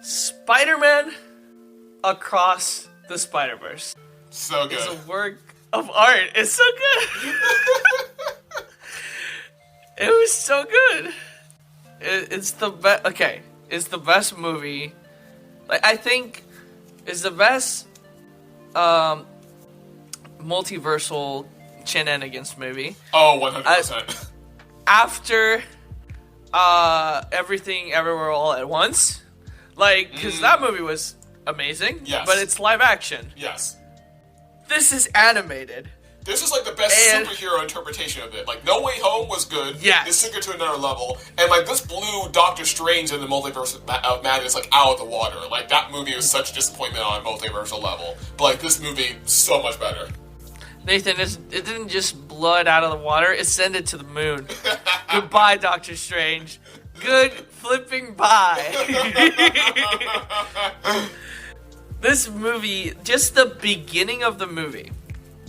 Spider-Man Across the Spider-Verse. So good. It's a work of art. It's so good. It was so good. It's the best. Okay, it's the best movie. Like, I think it's the best multiversal shenanigans movie. Oh, 100%. After Everything Everywhere All at Once. Like, because that movie was amazing. Yes. But it's live action. Yes. This is animated. This is like the best superhero interpretation of it. Like, No Way Home was good. Yes. This took it to another level. And like, this blew Doctor Strange in the Multiverse of Madness like out of the water. Like, that movie was such a disappointment on a multiversal level. But like, this movie, so much better. Nathan, it didn't just blow it out of the water, it sent it to the moon. Goodbye, Doctor Strange. Good flipping bye. This movie, just the beginning of the movie,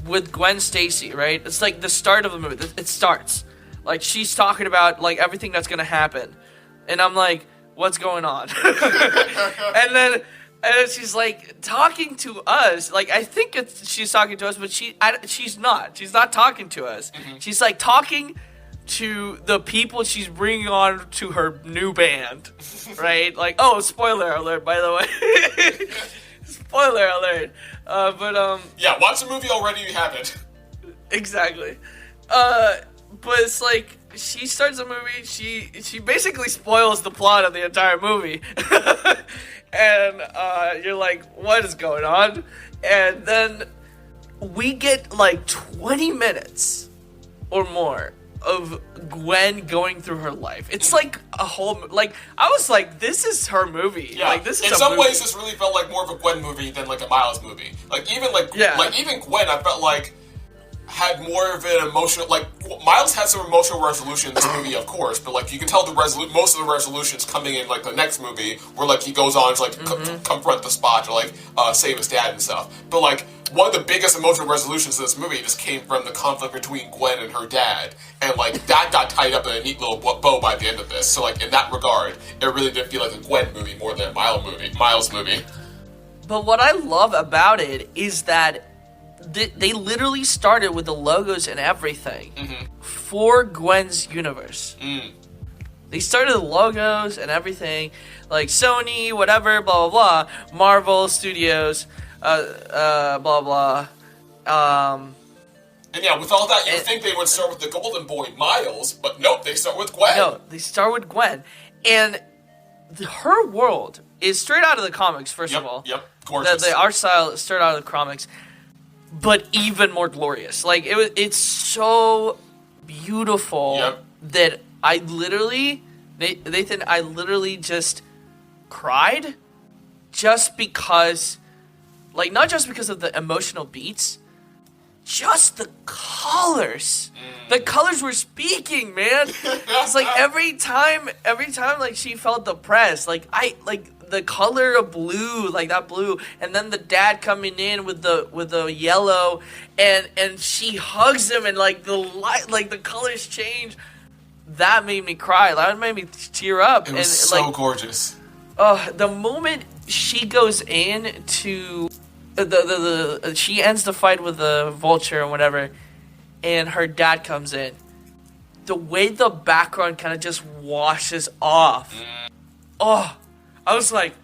with Gwen Stacy, right? It's like the start of the movie. It starts. Like, she's talking about, like, everything that's gonna happen. And I'm like, what's going on? And then she's like talking to us. Like, I think she's talking to us, but she's not. She's not talking to us. Mm-hmm. She's like talking to the people she's bringing on to her new band, right? Like, oh, spoiler alert, by the way. Spoiler alert. Yeah, watch the movie already. You haven't. Exactly. But it's like, she starts the movie. She basically spoils the plot of the entire movie. And you're like, what is going on? And then we get like 20 minutes or more of Gwen going through her life. It's like a whole, like, I was like, this is her movie. Yeah. Like, this is in some ways, this really felt like more of a Gwen movie than like a Miles movie. Like, even even Gwen, I felt like had more of an emotional, like, Miles had some emotional resolution in this movie, of course, but like, you can tell most of the resolutions coming in like the next movie, where like he goes on to like confront the Spot or like save his dad and stuff. But like, one of the biggest emotional resolutions of this movie just came from the conflict between Gwen and her dad, and like, that got tied up in a neat little bow by the end of this. So like, in that regard, it really did feel like a Gwen movie more than a Miles movie. But what I love about it is that they literally started with the logos and everything for Gwen's universe. They started the logos and everything, like Sony, whatever, blah, blah, blah, Marvel Studios, blah, blah. And yeah, with all that, you'd think they would start with the golden boy, Miles, but nope, they start with Gwen. No, they start with Gwen. And her world is straight out of the comics, first of all. Yep, gorgeous. The art style is straight out of the comics, but even more glorious. Like, it's so beautiful that I literally, Nathan, I literally just cried just because, like, not just because of the emotional beats, just the colors. The colors were speaking, man. It's like every time, like, she felt depressed, like, the color of blue, like that blue, and then the dad coming in with the yellow, and she hugs him, and like the light, like the colors change. That made me cry. That made me tear up. It was so gorgeous. The moment she goes in to she ends the fight with the Vulture and whatever, and her dad comes in. The way the background kind of just washes off. I was like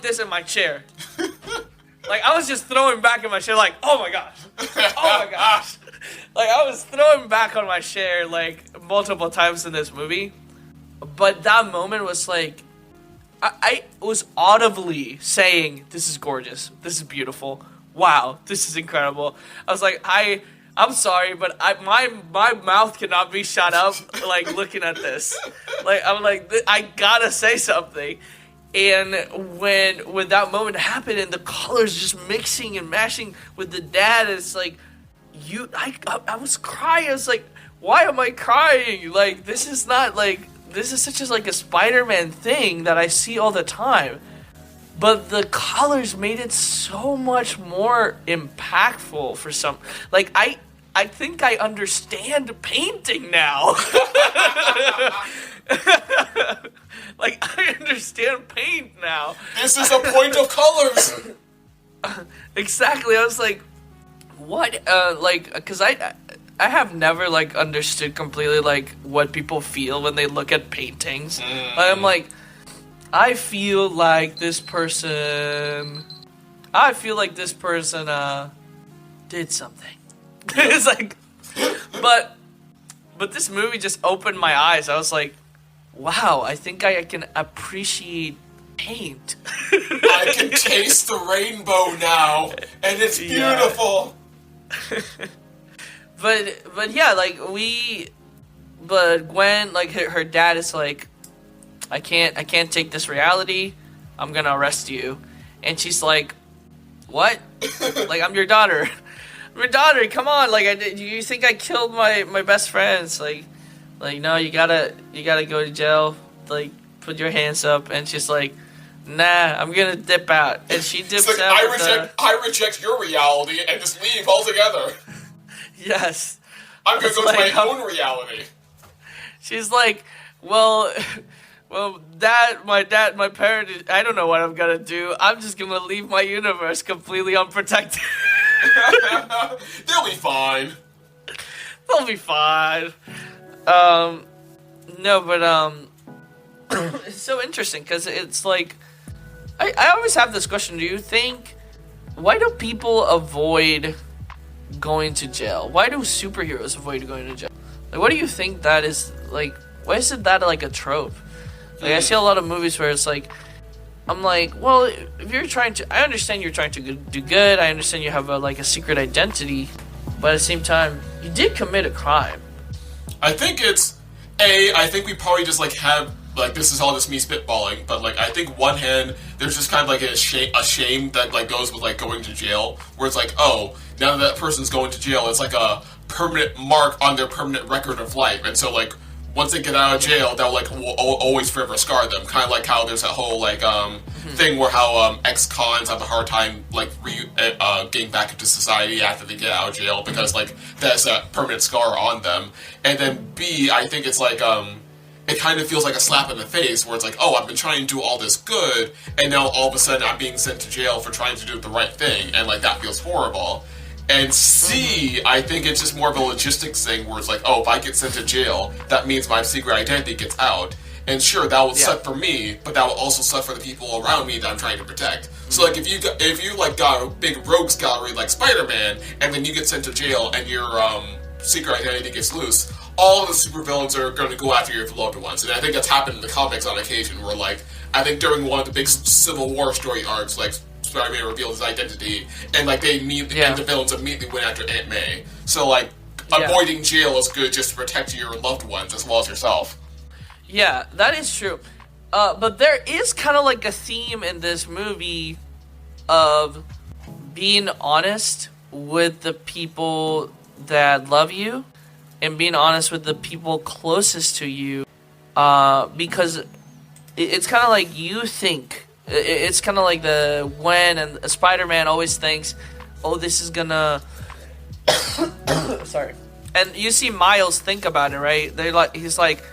this in my chair. Like, I was just throwing back in my chair, like, oh my gosh. Like, I was throwing back on my chair, like, multiple times in this movie. But that moment was like, I was audibly saying, this is gorgeous. This is beautiful. Wow, this is incredible. I was like, I'm sorry, but my mouth cannot be shut up, like, looking at this. Like, I'm like, I gotta say something. And when that moment happened and the colors just mixing and mashing with the dad, it's like, I was crying. I was like, why am I crying? Like, this is not, like, this is such as like a Spider-Man thing that I see all the time. But the colors made it so much more impactful for some. Like, I think I understand painting now. Like, I understand paint now. This is a point of colors. Exactly. I was like, what? Like, because I have never, like, understood completely, like, what people feel when they look at paintings. I'm like, I feel like this person did something. It's like, but this movie just opened my eyes. I was like, wow, I think I can appreciate paint. I can taste the rainbow now, and it's beautiful. But yeah, like but Gwen, like her dad is like, I can't take this reality. I'm gonna arrest you, and she's like, what? Like, I'm your daughter. I'm your daughter. Come on. Like, you think I killed my best friends? Like no, you gotta go to jail. Like, put your hands up. And she's like, nah, I'm gonna dip out. And she dips like, out. I reject your reality and just leave altogether. Yes. I'm gonna go to my own reality. She's like, well, my parent, I don't know what I'm gonna do. I'm just gonna leave my universe completely unprotected. They'll be fine. They'll be fine. No, but, it's so interesting, because it's like, I always have this question. Do you think, why do people avoid going to jail? Why do superheroes avoid going to jail? Like, what do you think that is, like, why isn't that, like, a trope? Like, I see a lot of movies where it's like, I'm like, well, if you're trying to, I understand you're trying to do good, I understand you have a secret identity, but at the same time, you did commit a crime. I think we probably just, like, have, like, this is all just me spitballing, but, like, I think one hand, there's just kind of, like, a shame that, like, goes with, like, going to jail, where it's like, oh, now that person's going to jail, it's like a permanent mark on their permanent record of life, and so, like, once they get out of jail, they'll, like, will always forever scar them. Kind of like how there's that whole, like, thing where how ex-cons have a hard time, like, getting back into society after they get out of jail because, like, that's a permanent scar on them. And then B, I think it's like, it kind of feels like a slap in the face where it's like, oh, I've been trying to do all this good, and now all of a sudden I'm being sent to jail for trying to do the right thing, and, like, that feels horrible. And C, I think it's just more of a logistics thing where it's like, oh, if I get sent to jail, that means my secret identity gets out. And sure, that will suck for me, but that will also suck for the people around me that I'm trying to protect. So, like, if you like got a big rogues gallery like Spider-Man, and then you get sent to jail and your secret identity gets loose, all of the supervillains are going to go after your loved ones. And I think that's happened in the comics on occasion, where, like, I think during one of the big Civil War story arcs, like, Spider-Man revealed his identity, and, like, and the villains immediately went after Aunt May. So, like, avoiding jail is good just to protect your loved ones as well as yourself. Yeah, that is true. But there is kind of, like, a theme in this movie of being honest with the people that love you and being honest with the people closest to you, because it's kind of like you think. It's kind of like the Gwen and Spider-Man always thinks, oh, this is gonna... Sorry. And you see Miles think about it, right? He's like,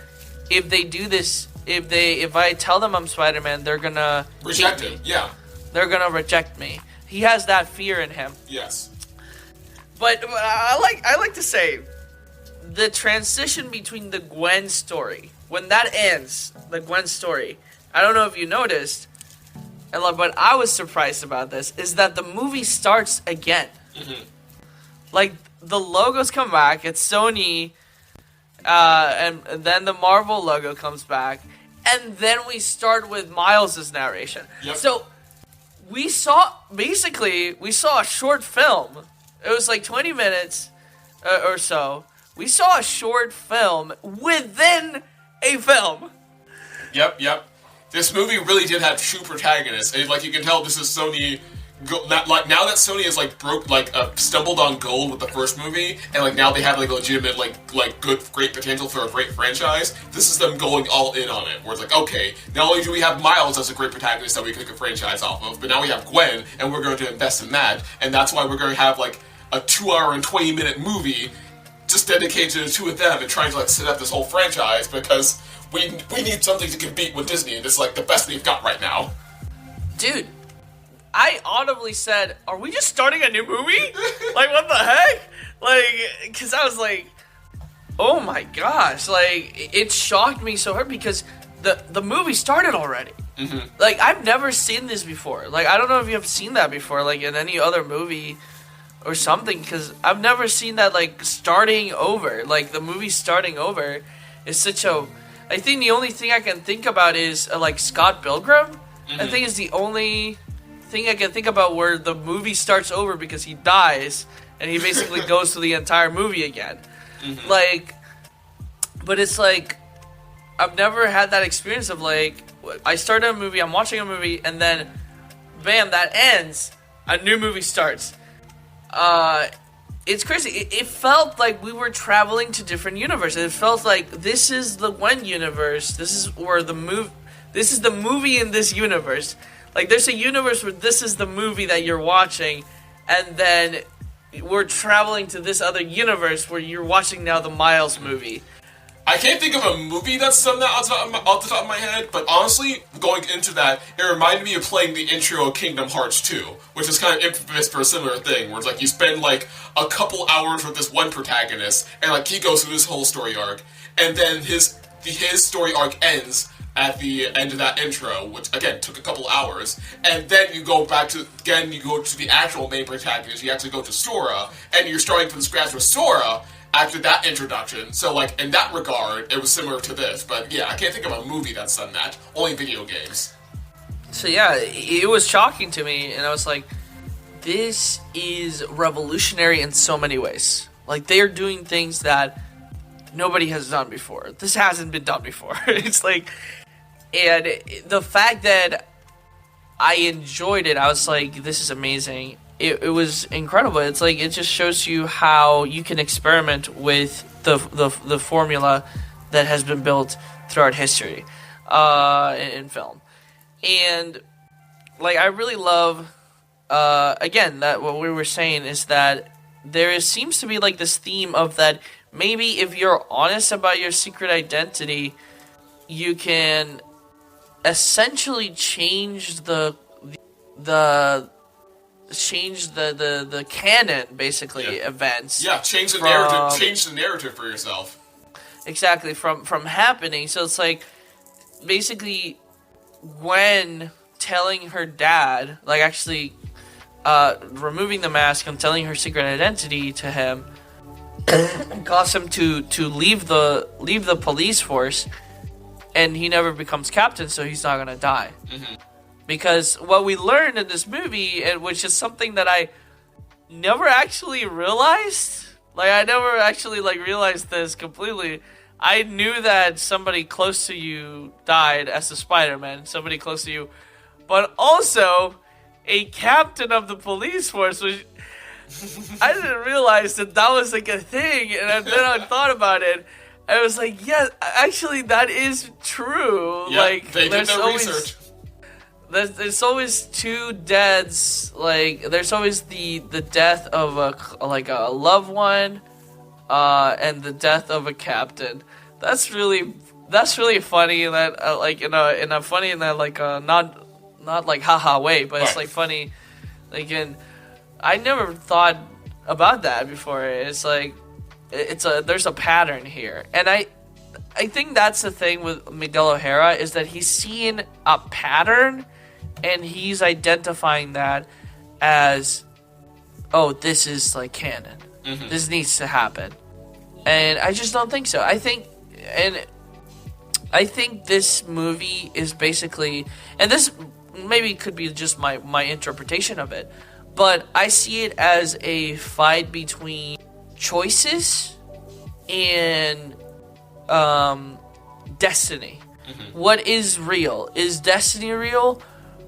if they do this, if I tell them I'm Spider-Man, they're gonna... Reject him, yeah. They're gonna reject me. He has that fear in him. Yes. But I like to say, the transition between the Gwen story, when that ends, the Gwen story, I don't know if you noticed, but I was surprised about this, is that the movie starts again. Mm-hmm. Like, the logos come back, it's Sony, and then the Marvel logo comes back, and then we start with Miles' narration. Yep. So, we saw a short film. It was like 20 minutes or so. We saw a short film within a film. Yep. This movie really did have true protagonists, and, like, you can tell this is Sony. Like, now that Sony has, like, stumbled on gold with the first movie, and, like, now they have, like, legitimate, like great potential for a great franchise. This is them going all in on it, where it's like, okay, not only do we have Miles as a great protagonist that we could make a franchise off of, but now we have Gwen, and we're going to invest in that, and that's why we're going to have, like, a 2-hour and 20-minute movie just dedicated to the two of them and trying to, like, set up this whole franchise, because we need something to compete with Disney, and it's like the best we've got right now. Dude, I audibly said, "Are we just starting a new movie? Like, what the heck?" Like, because I was like, "Oh my gosh!" Like, it shocked me so hard because the movie started already. Mm-hmm. Like, I've never seen this before. Like, I don't know if you have seen that before, like in any other movie or something, because I've never seen that, like, starting over. Like, the movie starting over is such a... I think the only thing I can think about is, like, Scott Pilgrim. Mm-hmm. I think is the only thing I can think about where the movie starts over because he dies, and he basically goes through the entire movie again. Mm-hmm. Like, but it's like, I've never had that experience of, like, I start a movie, I'm watching a movie, and then, bam, that ends, a new movie starts. It's crazy. It felt like we were traveling to different universes. It felt like this is the one universe. This is where this is the movie in this universe. Like, there's a universe where this is the movie that you're watching, and then we're traveling to this other universe where you're watching now the Miles movie. I can't think of a movie that's done that off the top of my head, but honestly, going into that, it reminded me of playing the intro of Kingdom Hearts 2, which is kind of infamous for a similar thing, where it's like you spend like a couple hours with this one protagonist, and like he goes through this whole story arc, and then his story arc ends at the end of that intro, which again took a couple hours, and then you go to the actual main protagonist. You actually go to Sora, and you're starting from scratch with Sora after that introduction. So, like, in that regard, it was similar to this. But, yeah, I can't think of a movie that's done that. Only video games. So, yeah, it was shocking to me, and I was like, this is revolutionary in so many ways. Like, they are doing things that nobody has done before. This hasn't been done before. It's like, and the fact that I enjoyed it, I was like, this is amazing. It was incredible. It's like, it just shows you how you can experiment with the formula that has been built throughout history in film. And, like, I really love, again, that what we were saying is that seems to be, like, this theme of that maybe if you're honest about your secret identity, you can essentially change the canon, basically, events. Yeah, change the narrative for yourself. Exactly, from happening. So it's like, basically, Gwen telling her dad, like, actually removing the mask and telling her secret identity to him caused him to leave the police force, and he never becomes captain, so he's not gonna die. Mm-hmm. Because what we learned in this movie, and which is something that I never actually realized, like, I never actually, like, realized this completely. I knew that somebody close to you died as a Spider-Man, somebody close to you, but also a captain of the police force, which I didn't realize that was, like, a thing, and then I thought about it. I was like, yeah, actually, that is true. Yeah, like, they did their research. There's always two deaths. Like, there's always the death of a loved one, and the death of a captain. That's really funny. That like in a funny in that, like, not like haha way, but it's, like, funny. Like, I never thought about that before. It's like there's a pattern here, and I think that's the thing with Miguel O'Hara, is that he's seeing a pattern, and he's identifying that as, oh, this is, like, canon. Mm-hmm. This needs to happen. And I just don't think so. I think this movie is basically, and this maybe could be just my interpretation of it, but I see it as a fight between choices and destiny. Mm-hmm. What is real? Is destiny real?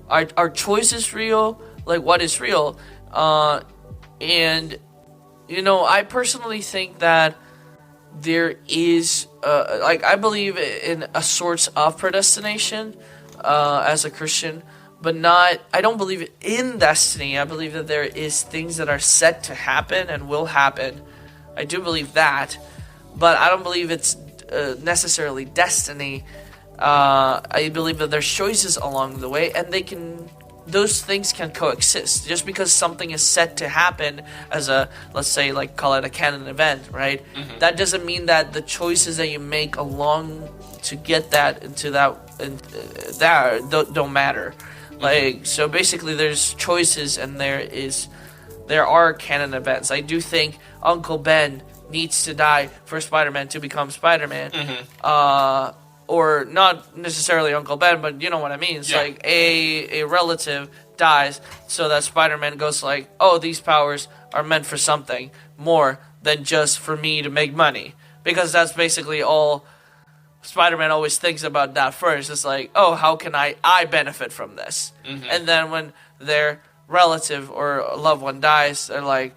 Are choices real? Like, what is real? And, I personally think that there is, I believe in a sort of predestination as a Christian, but I don't believe in destiny. I believe that there is things that are set to happen and will happen. I do believe that, but I don't believe it's necessarily destiny. I believe that there's choices along the way, and those things can coexist. Just because something is set to happen as a, let's say, like, call it a canon event, right? Mm-hmm. That doesn't mean that the choices that you make along to get that into that don't matter. Mm-hmm. Like, so basically there's choices and there are canon events. I do think Uncle Ben needs to die for Spider-Man to become Spider-Man. Mm-hmm. Or not necessarily Uncle Ben, but you know what I mean. It's like a relative dies so that Spider-Man goes like, oh, these powers are meant for something more than just for me to make money. Because that's basically all Spider-Man always thinks about that first. It's like, oh, how can I benefit from this? Mm-hmm. And then when their relative or loved one dies, they're like,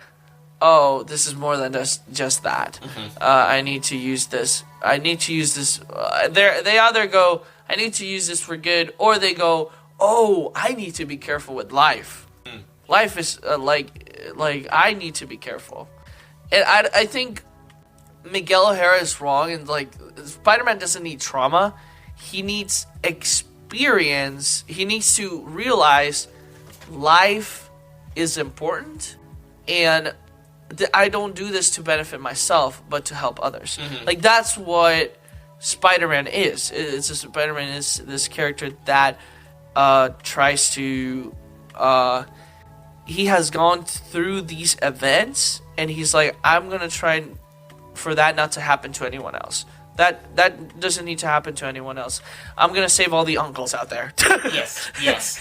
oh, this is more than just that. Mm-hmm. I need to use this. They either go, I need to use this for good, or they go, oh, I need to be careful with life. Mm. Life is like I need to be careful. And I think Miguel O'Hara is wrong, and like Spider-Man doesn't need trauma. He needs experience. He needs to realize life is important, and I don't do this to benefit myself, but to help others. Mm-hmm. Like, that's what Spider-Man is. Spider-Man is this character that tries to... he has gone through these events, and he's like, I'm going to try for that not to happen to anyone else. That doesn't need to happen to anyone else. I'm going to save all the uncles out there. Yes.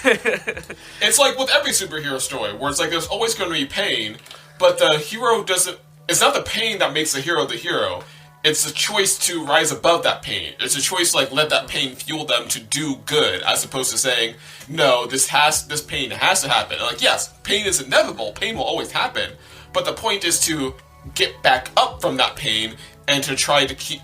It's like with every superhero story, where it's like there's always going to be pain, but the hero doesn't... It's not the pain that makes the hero the hero. It's a choice to rise above that pain. It's a choice to, like, let that pain fuel them to do good, as opposed to saying, no, this pain has to happen. And, like, yes, pain is inevitable. Pain will always happen. But the point is to get back up from that pain and to try to keep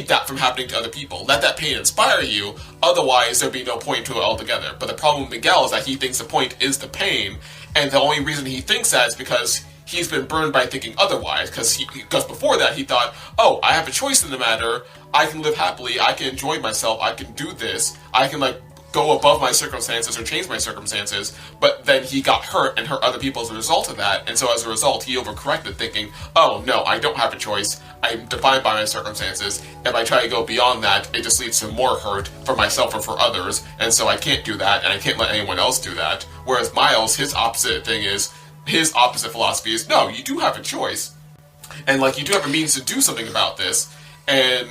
that from happening to other people. Let that pain inspire you, otherwise there'd be no point to it altogether. But the problem with Miguel is that he thinks the point is the pain, and the only reason he thinks that is because he's been burned by thinking otherwise, because before that he thought, oh, I have a choice in the matter, I can live happily, I can enjoy myself, I can do this, I can, like, go above my circumstances or change my circumstances, but then he got hurt and hurt other people as a result of that, and so as a result he overcorrected, thinking, oh no, I don't have a choice, I'm defined by my circumstances, if I try to go beyond that, it just leads to more hurt for myself or for others, and so I can't do that, and I can't let anyone else do that. Whereas Miles, his opposite philosophy is, no, you do have a choice, and, like, you do have a means to do something about this, and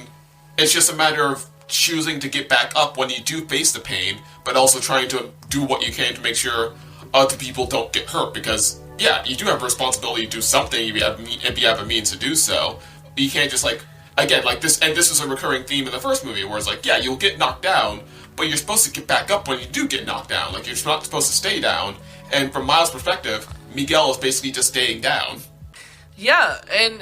it's just a matter of choosing to get back up when you do face the pain, but also trying to do what you can to make sure other people don't get hurt, because, yeah, you do have a responsibility to do something if you have a means to do so. But you can't just, like, again, like this, and this is a recurring theme in the first movie, where it's like, yeah, you'll get knocked down, but you're supposed to get back up when you do get knocked down. Like, you're not supposed to stay down, and from Miles' perspective, Miguel is basically just staying down. Yeah, and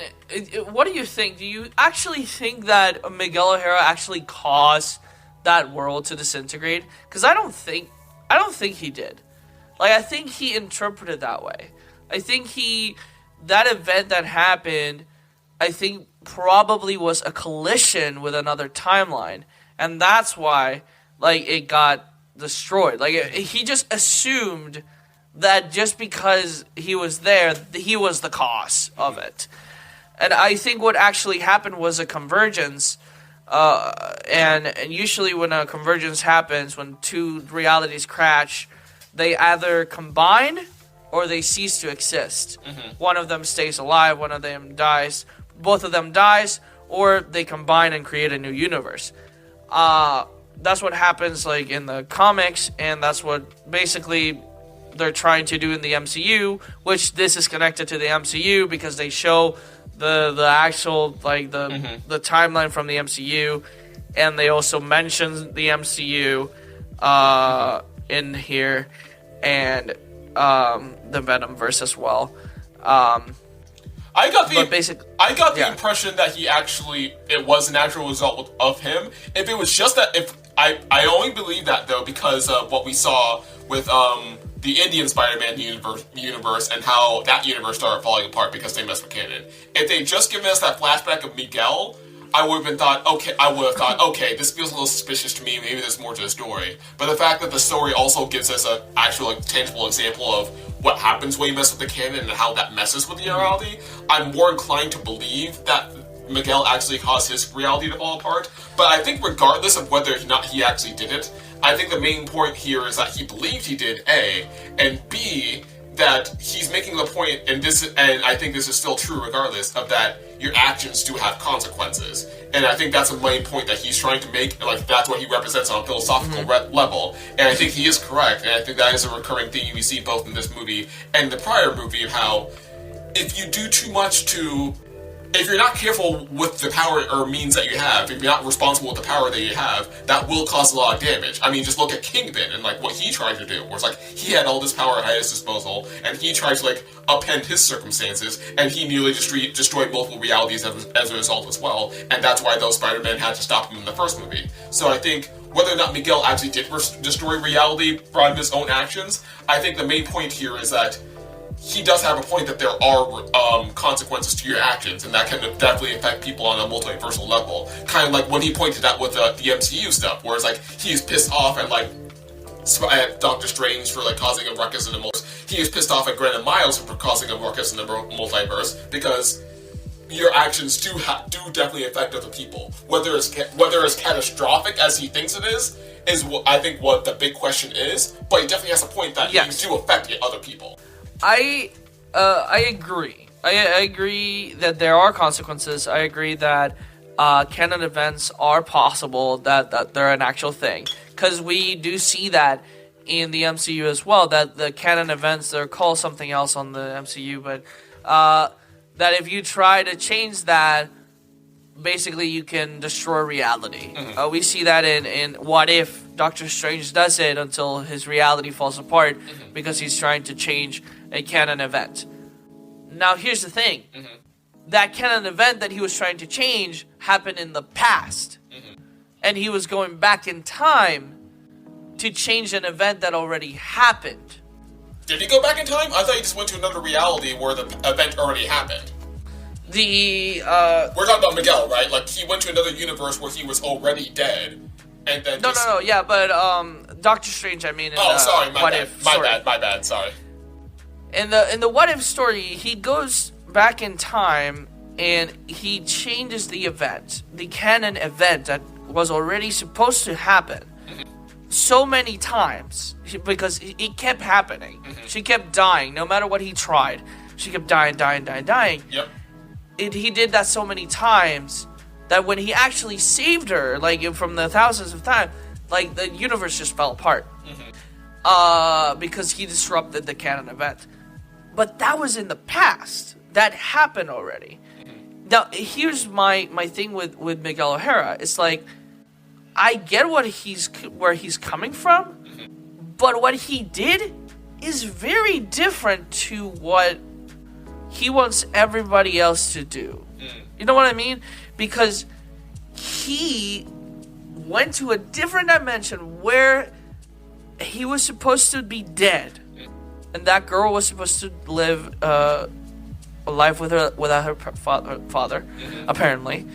what do you think? Do you actually think that Miguel O'Hara actually caused that world to disintegrate? Because I don't think he did. Like, I think he interpreted that way. I think that event that happened, I think probably was a collision with another timeline, and that's why, like, it got destroyed. Like, he just assumed that just because he was there, he was the cause of it. And I think what actually happened was a convergence, and usually when a convergence happens, when two realities crash, they either combine or they cease to exist. Mm-hmm. One of them stays alive, one of them dies, both of them dies, or they combine and create a new universe. That's what happens, like, in the comics, and that's what basically they're trying to do in the MCU, which this is connected to the MCU because they show the actual, like, the timeline from the MCU, and they also mention the MCU in here, and the Venomverse as well. I got the impression that it was an actual result of him. If it was just that, I only believe that, though, because of what we saw with the Indian Spider-Man universe and how that universe started falling apart because they messed with canon. If they'd just given us that flashback of Miguel, I would have thought, okay, this feels a little suspicious to me, maybe there's more to the story. But the fact that the story also gives us an actual, like, tangible example of what happens when you mess with the canon and how that messes with the reality, I'm more inclined to believe that Miguel actually caused his reality to fall apart. But I think regardless of whether or not he actually did it, I think the main point here is that he believed he did, A, and B, that he's making the point, and I think this is still true regardless, of that your actions do have consequences. And I think that's the main point that he's trying to make, and like that's what he represents on a philosophical level. And I think he is correct, and I think that is a recurring theme we see both in this movie and the prior movie, of how if you do too much if you're not careful with the power or means that you have, if you're not responsible with the power that you have, that will cause a lot of damage. I mean, just look at Kingpin and like what he tried to do, where it's like he had all this power at his disposal, and he tried to like upend his circumstances, and he nearly destroyed multiple realities as a result as well. And that's why those Spider-Man had to stop him in the first movie. So I think whether or not Miguel actually did destroy reality by his own actions, I think the main point here is that he does have a point that there are consequences to your actions, and that can definitely affect people on a multiversal level. Kind of like when he pointed out with the MCU stuff, where it's like he's pissed off at Doctor Strange for like causing a ruckus in the multiverse. He is pissed off at Grant and Miles for causing a ruckus in the multiverse, because your actions do definitely affect other people. Whether it's catastrophic as he thinks it is I think what the big question is. But he definitely has a point that you do affect other people. I agree. I agree that there are consequences. I agree that canon events are possible, that they're an actual thing. Because we do see that in the MCU as well, that the canon events, they're called something else on the MCU, but that if you try to change that, basically you can destroy reality. We see that in What If Doctor Strange does it until his reality falls apart because he's trying to change a canon event. Now here's the thing. That canon event that he was trying to change happened in the past. And he was going back in time to change an event that already happened. Did he go back in time? I thought he just went to another reality where the event already happened. We're talking about Miguel, right? Like, he went to another universe where he was already dead, and then No, yeah, but Doctor Strange, I mean... sorry, my bad, sorry. In the What If story, he goes back in time, and he changes the event, the canon event that was already supposed to happen, so many times, because it kept happening. She kept dying, no matter what he tried. She kept dying. Yep. He did that so many times that when he actually saved her, like from the thousands of times, like the universe just fell apart. Because he disrupted the canon event. But that was in the past. That happened already. Now, here's my thing with Miguel O'Hara. It's like, I get where he's coming from, but what he did is very different to what he wants everybody else to do. You know what I mean? Because he went to a different dimension where he was supposed to be dead, and that girl was supposed to live a life without her father, apparently.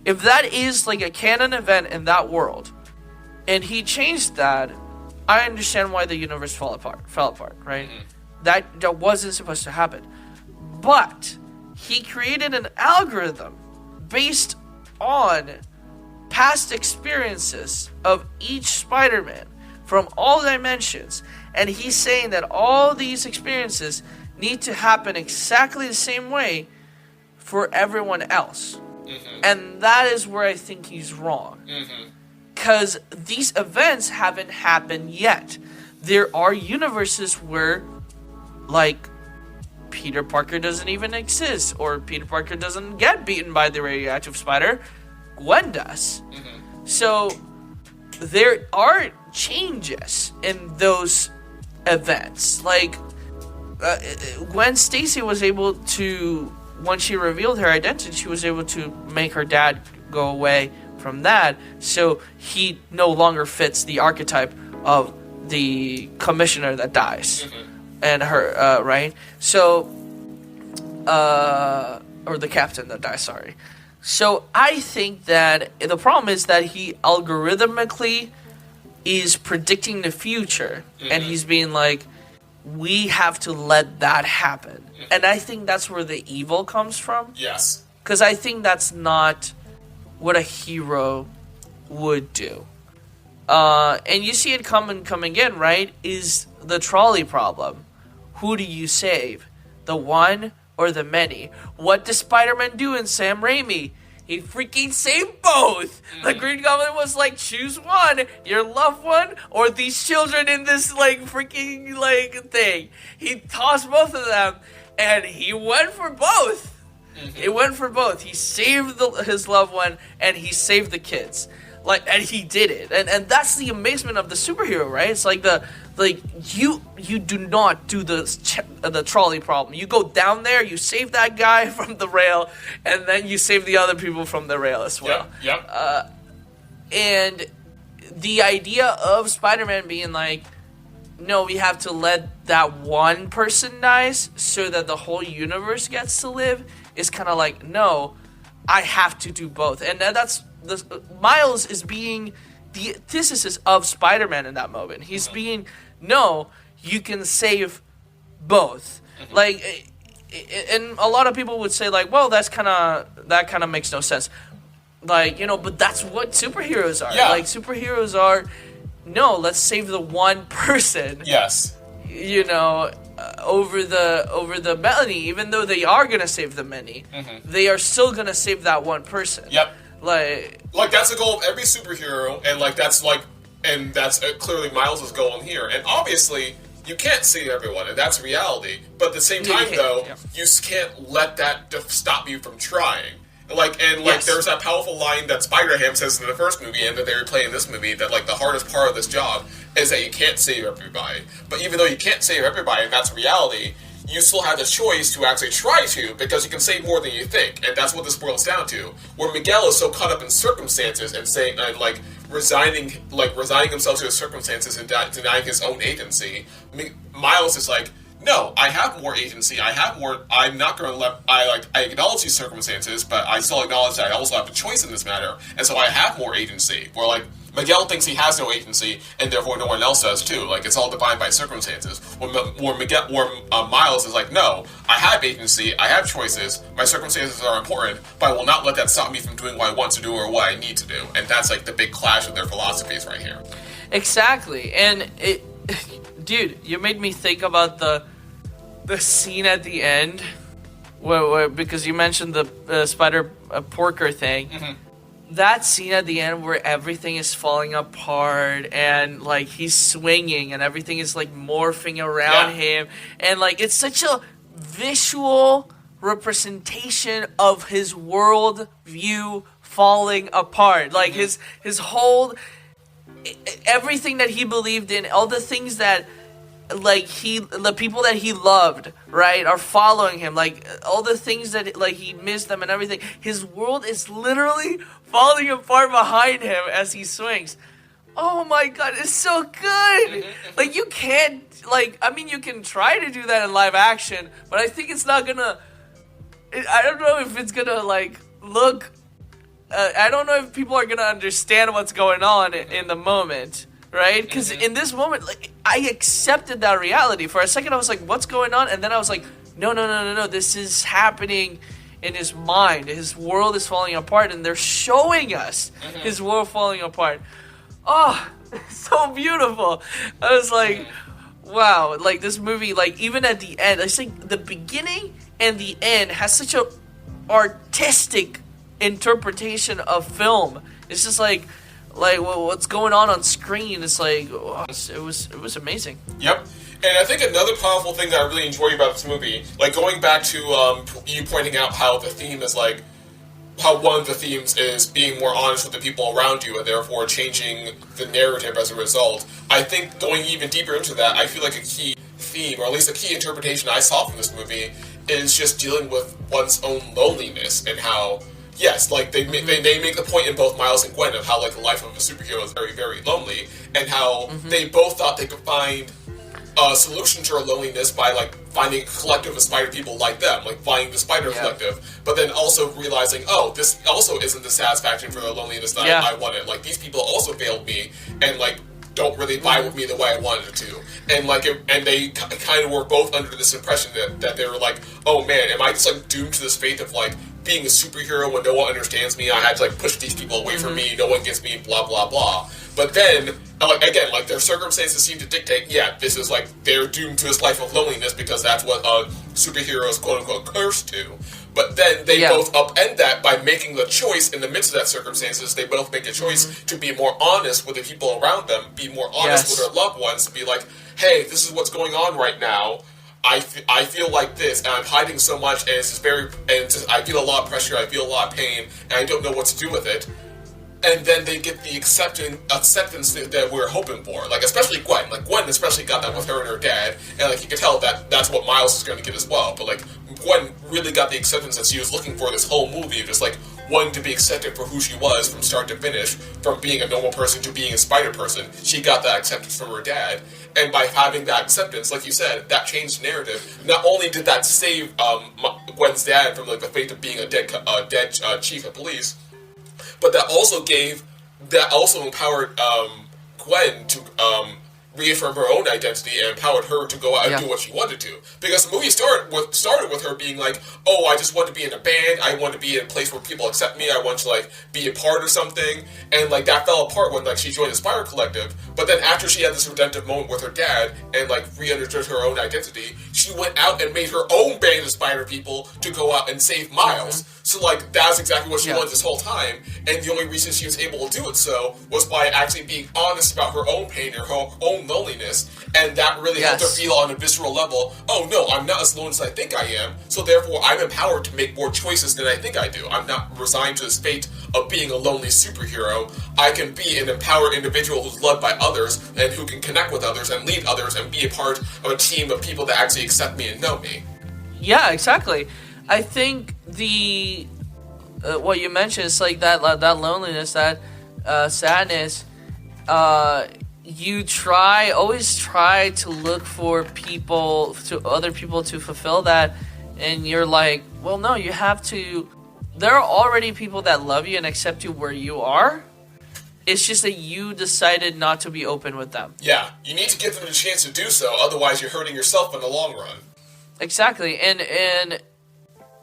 If that is like a canon event in that world, and he changed that, I understand why the universe fell apart, right? That wasn't supposed to happen. But he created an algorithm based on past experiences of each Spider-Man from all dimensions. And he's saying that all these experiences need to happen exactly the same way for everyone else. And that is where I think he's wrong. Because these events haven't happened yet. There are universes where, like, Peter Parker doesn't even exist, or Peter Parker doesn't get beaten by the radioactive spider. Gwen does. So there are changes in those events. Like, Gwen Stacy was able to, when she revealed her identity, she was able to make her dad go away from that, so he no longer fits the archetype of the commissioner that dies. And her, right? So, or the captain that dies, sorry. So I think that the problem is that he algorithmically is predicting the future, and he's being like, we have to let that happen. And I think that's where the evil comes from. Yes. Because I think that's not what a hero would do. And you see it come again, right? Is the trolley problem. Who do you save? The one or the many? What does Spider-Man do in Sam Raimi? He freaking saved both! The Green Goblin was like, choose one! Your loved one or these children in this, like, freaking, like, thing. He tossed both of them, and he went for both! He went for both. He saved his loved one, and he saved the kids. Like, and he did it. And that's the amazement of the superhero, right? It's like you do not do the trolley problem. You go down there, you save that guy from the rail, and then you save the other people from the rail as well. Yep. And the idea of Spider-Man being like, no, we have to let that one person die so that the whole universe gets to live is kind of like, no, I have to do both. And that's Miles is being the antithesis of Spider-Man in that moment. He's being, no, you can save both. Like, and a lot of people would say like, well, that kind of makes no sense. Like, you know, but that's what superheroes are. Yeah. Like, superheroes are, no, let's save the one person. Yes. You know, over the many, even though they are gonna save the many, they are still gonna save that one person. Yep. Like that's the goal of every superhero, and that's clearly Miles' goal in here. And obviously, you can't save everyone, and that's reality. But at the same time, you can't let that stop you from trying. Yes. There's that powerful line that Spider-Ham says in the first movie, and that they replay in this movie, that like the hardest part of this job is that you can't save everybody. But even though you can't save everybody, and that's reality, you still have the choice to actually try to, because you can save more than you think, and that's what this boils down to. Where Miguel is so caught up in circumstances and saying, resigning himself to his circumstances and denying his own agency, Miles is like, no, I have more agency. I'm not going to I acknowledge these circumstances, but I still acknowledge that I also have a choice in this matter, and so I have more agency. Where like Miguel thinks he has no agency, and therefore no one else does too. Like it's all defined by circumstances. Where Miles is like, no, I have agency, I have choices. My circumstances are important, but I will not let that stop me from doing what I want to do or what I need to do. And that's like the big clash of their philosophies right here. Exactly, and dude, you made me think about the scene at the end, where because you mentioned the Spider Porker thing. That scene at the end where everything is falling apart and like he's swinging and everything is like morphing around him, and like it's such a visual representation of his world view falling apart. Like his whole, everything that he believed in, all the things that like the people that he loved, right, are following him, like all the things that like he missed them and everything. His world is literally falling apart behind him as he swings. Oh my god, it's so good. Like you can't, like, I mean, you can try to do that in live action, but I think it's not gonna, I don't know if it's gonna like look, I don't know if people are gonna understand what's going on in the moment. Right? Because in this moment, like, I accepted that reality. For a second, I was like, what's going on? And then I was like, no. This is happening in his mind. His world is falling apart, and they're showing us his world falling apart. Oh, so beautiful. I was like, wow. Like, this movie, like, even at the end, I think the beginning and the end has such a artistic interpretation of film. It's just like what's going on screen is like, it was amazing. Yep. And I think another powerful thing that I really enjoy about this movie, like going back to you pointing out how the theme is like, how one of the themes is being more honest with the people around you and therefore changing the narrative as a result. I think going even deeper into that, I feel like a key theme, or at least a key interpretation I saw from this movie, is just dealing with one's own loneliness and how, yes, like they make the point in both Miles and Gwen of how like the life of a superhero is very, very lonely, and how they both thought they could find solution to her loneliness by like finding a collective of spider people like them, like finding the spider collective, but then also realizing, oh, this also isn't the satisfaction for the loneliness that I wanted. Like these people also failed me, and like don't really vibe with me the way I wanted it to, and like and they kind of were both under this impression that they were like, oh man, am I just like doomed to this fate of like being a superhero when no one understands me? I had to like push these people away from me. No one gets me. Blah blah blah. But then, like again, like their circumstances seem to dictate. Yeah, this is like they're doomed to this life of loneliness because that's what a superhero is quote unquote cursed to. But then they both upend that by making the choice in the midst of that circumstances. They both make a choice to be more honest with the people around them, be more honest with their loved ones, be like, hey, this is what's going on right now. I feel like this, and I'm hiding so much, and it's just I feel a lot of pressure, I feel a lot of pain, and I don't know what to do with it. And then they get the acceptance that we're hoping for. Like, especially Gwen. Like, Gwen especially got that with her and her dad, and like you could tell that that's what Miles is going to get as well. But like, Gwen really got the acceptance that she was looking for this whole movie, just like wanting to be accepted for who she was from start to finish, from being a normal person to being a spider person. She got that acceptance from her dad, and by having that acceptance, like you said, that changed the narrative. Not only did that save Gwen's dad from like the fate of being a dead chief of police, but that also empowered Gwen to reaffirm her own identity and empowered her to go out and do what she wanted to. Because the movie started with her being like, oh, I just want to be in a band, I want to be in a place where people accept me, I want to like be a part of something, and like that fell apart when like she joined the Spider Collective. But then after she had this redemptive moment with her dad and like re-understood her own identity, she went out and made her own band of spider people to go out and save Miles. So like that's exactly what she wanted this whole time, and the only reason she was able to do it so was by actually being honest about her own pain or her own loneliness, and that really helped her feel on a visceral level, oh no, I'm not as alone as I think I am, so therefore I'm empowered to make more choices than I think I do. I'm not resigned to this fate of being a lonely superhero. I can be an empowered individual who's loved by others and who can connect with others and lead others and be a part of a team of people that actually accept me and know me. Yeah, exactly. I think the what you mentioned is like that loneliness, that sadness. You always try to look for other people to fulfill that, and you're like, well, no, you have to. There are already people that love you and accept you where you are. It's just that you decided not to be open with them. Yeah, you need to give them a chance to do so. Otherwise, you're hurting yourself in the long run. Exactly, and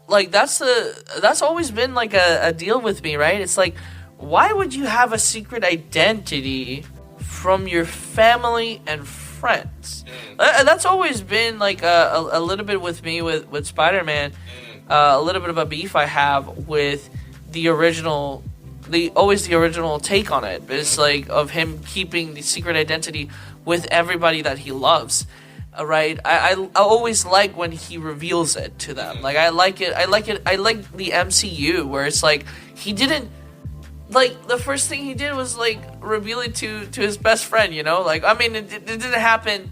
like that's always been like a deal with me, right? It's like, why would you have a secret identity from your family and friends? That's always been like a little bit with me with Spider-Man. A little bit of a beef I have with the original take on it. It's like of him keeping the secret identity with everybody that he loves. Right, I always like when he reveals it to them. Like I like it. I like the MCU where it's like he didn't, like the first thing he did was like reveal it to his best friend. You know, like I mean it didn't happen.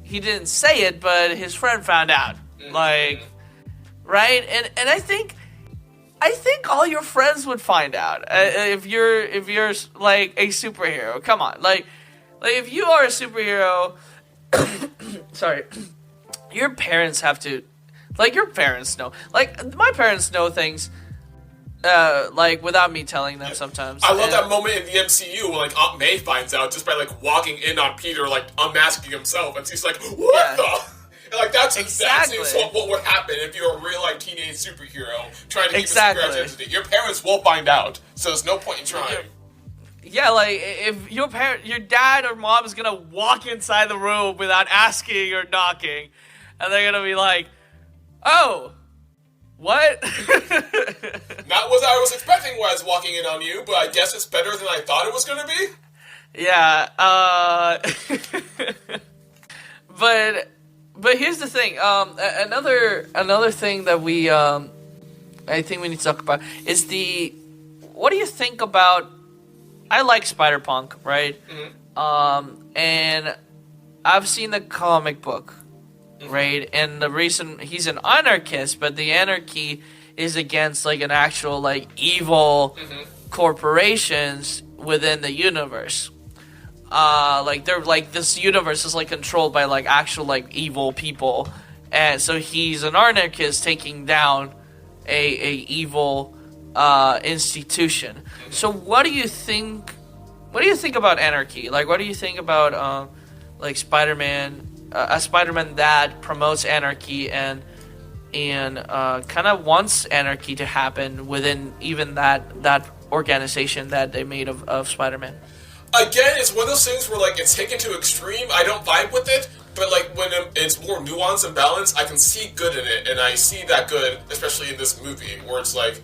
He didn't say it, but his friend found out. Like, right, and I think all your friends would find out if you're like a superhero. Come on, like if you are a superhero, sorry, your parents have to, like your parents know. Like my parents know things, like without me telling them sometimes. I love that moment in the MCU when like Aunt May finds out just by like walking in on Peter, like unmasking himself, and she's like, "What the?" And, like that's exactly what would happen if you're a real like teenage superhero trying to keep a secret identity. Your parents will find out, so there's no point in trying. Yeah, like if your dad or mom is gonna walk inside the room without asking or knocking, and they're gonna be like, "Oh, what?" Not what I was expecting when I was walking in on you, but I guess it's better than I thought it was gonna be. Yeah, but here's the thing. Another thing that I think we need to talk about is what do you think about? I like Spider-Punk, right? And I've seen the comic book, right? And the reason he's an anarchist, but the anarchy is against like an actual like evil corporations within the universe. like they're like this universe is like controlled by like actual like evil people, and so he's an anarchist taking down a evil institution. So what do you think? What do you think about anarchy? Like, what do you think about like Spider-Man, a Spider-Man that promotes anarchy and kind of wants anarchy to happen within even that organization that they made of Spider-Man? Again, it's one of those things where like it's taken to extreme. I don't vibe with it, but like when it's more nuanced and balanced, I can see good in it, and I see that good, especially in this movie, where it's like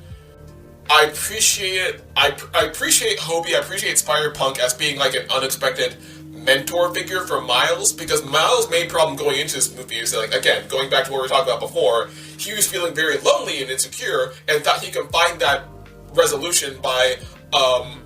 I appreciate it. I appreciate Hobie. I appreciate Spider-Punk as being like an unexpected mentor figure for Miles, because Miles' main problem going into this movie is that, like, again, going back to what we were talking about before, he was feeling very lonely and insecure, and thought he could find that resolution by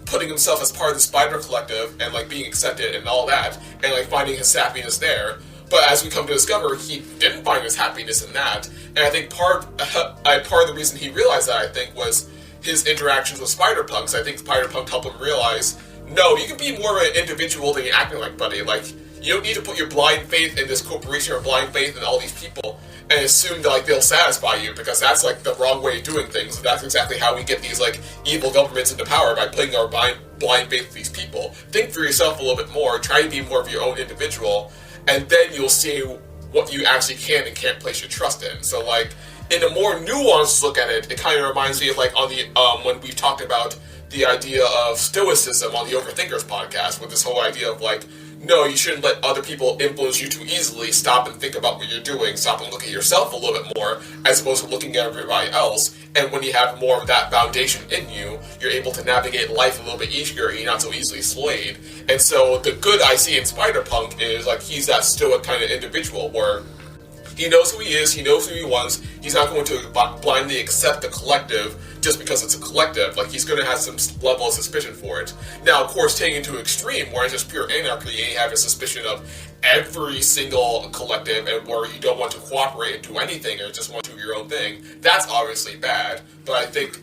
putting himself as part of the Spider Collective and like being accepted and all that, and like finding his happiness there. But as we come to discover, he didn't find his happiness in that, and I think part of the reason he realized that, I think, was his interactions with Spider-Punk. So I think Spider-Punk helped him realize, no, you can be more of an individual than you're acting like, buddy. Like, you don't need to put your blind faith in this corporation or blind faith in all these people and assume that like they'll satisfy you, because that's like the wrong way of doing things. And that's exactly how we get these like evil governments into power, by putting our blind faith in these people. Think for yourself a little bit more. Try to be more of your own individual, and then you'll see what you actually can and can't place your trust in. So like, in a more nuanced look at it, it kind of reminds me of like on the when we talked about the idea of stoicism on the Overthinkers podcast, with this whole idea of like, no, you shouldn't let other people influence you too easily. Stop and think about what you're doing. Stop and look at yourself a little bit more, as opposed to looking at everybody else. And when you have more of that foundation in you, you're able to navigate life a little bit easier, and you're not so easily swayed. And so the good I see in Spider-Punk is like, he's that stoic kind of individual where he knows who he is, he knows who he wants, he's not going to blindly accept the collective just because it's a collective. Like, he's going to have some level of suspicion for it. Now, of course, taking it to extreme, where it's just pure anarchy, and you have a suspicion of every single collective, and where you don't want to cooperate and do anything, or just want to do your own thing, that's obviously bad. But I think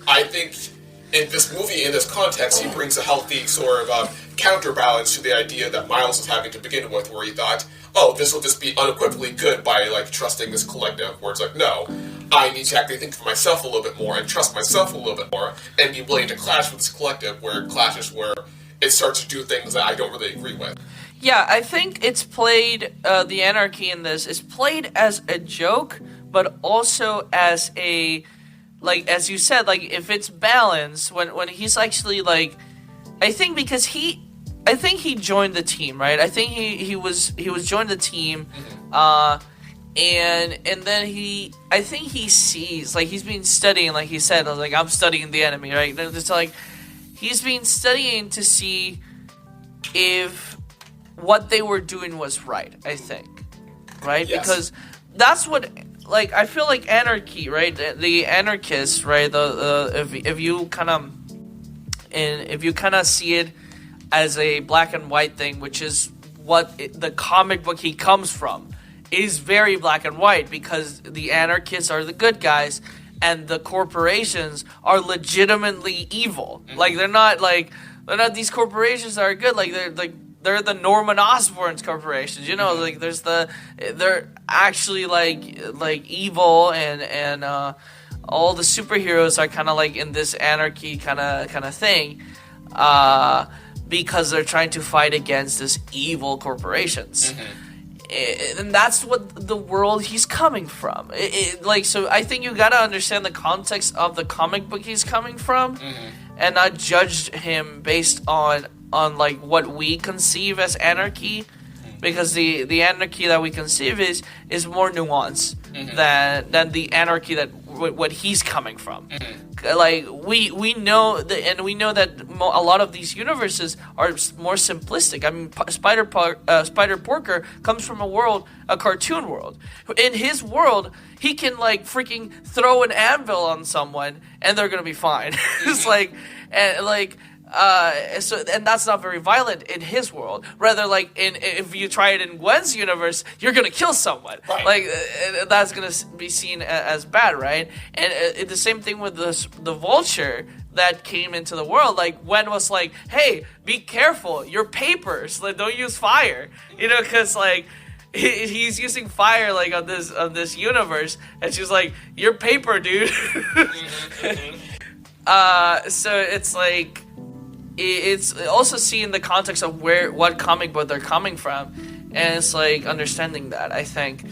in this movie, in this context, he brings a healthy sort of counterbalance to the idea that Miles was having to begin with, where he thought, oh, this will just be unequivocally good by like trusting this collective, where it's like, no, I need to actually think for myself a little bit more and trust myself a little bit more, and be willing to clash with this collective, where it clashes, where it starts to do things that I don't really agree with. Yeah, I think it's played, the anarchy in this is played as a joke, but also as a, like, as you said, like, if it's balanced, when he's actually, like, I think because he joined the team, right? I think he was joined the team, and then I think he sees, like, he's been studying, like he said, like, I'm studying the enemy, right? It's like, he's been studying to see if what they were doing was right, I think, right? Yes. Because that's what, like, I feel like anarchy, right? The anarchists, right? If you kind of see it as a black and white thing, which is what the comic book he comes from, is very black and white, because the anarchists are the good guys and the corporations are legitimately evil. Mm-hmm. Like, they're not these corporations that are good. Like, they're the Norman Osborn's corporations, you know. Like, they're actually like evil, and all the superheroes are kind of like in this anarchy kind of thing, because they're trying to fight against this evil corporations. And that's what the world he's coming from. So I think you gotta understand the context of the comic book he's coming from, and not judge him based on like what we conceive as anarchy, because the anarchy that we conceive is more nuanced than the anarchy that what he's coming from. Like, we know that, and we know that a lot of these universes are more simplistic. I mean, Spider Porker comes from a cartoon world. In his world, he can like freaking throw an anvil on someone and they're gonna be fine. It's like, and like. And that's not very violent in his world. Rather, like, if you try it in Gwen's universe, you're gonna kill someone. Right. Like, that's gonna be seen as bad, right? And the same thing with the Vulture. that came into the world. Like Gwen was like, "Hey, be careful, your papers. Like, don't use fire." You know, because like he's using fire like on this universe, and she's like, "Your paper, dude." So it's like it's also seeing the context of what comic book they're coming from, and it's like understanding that, I think.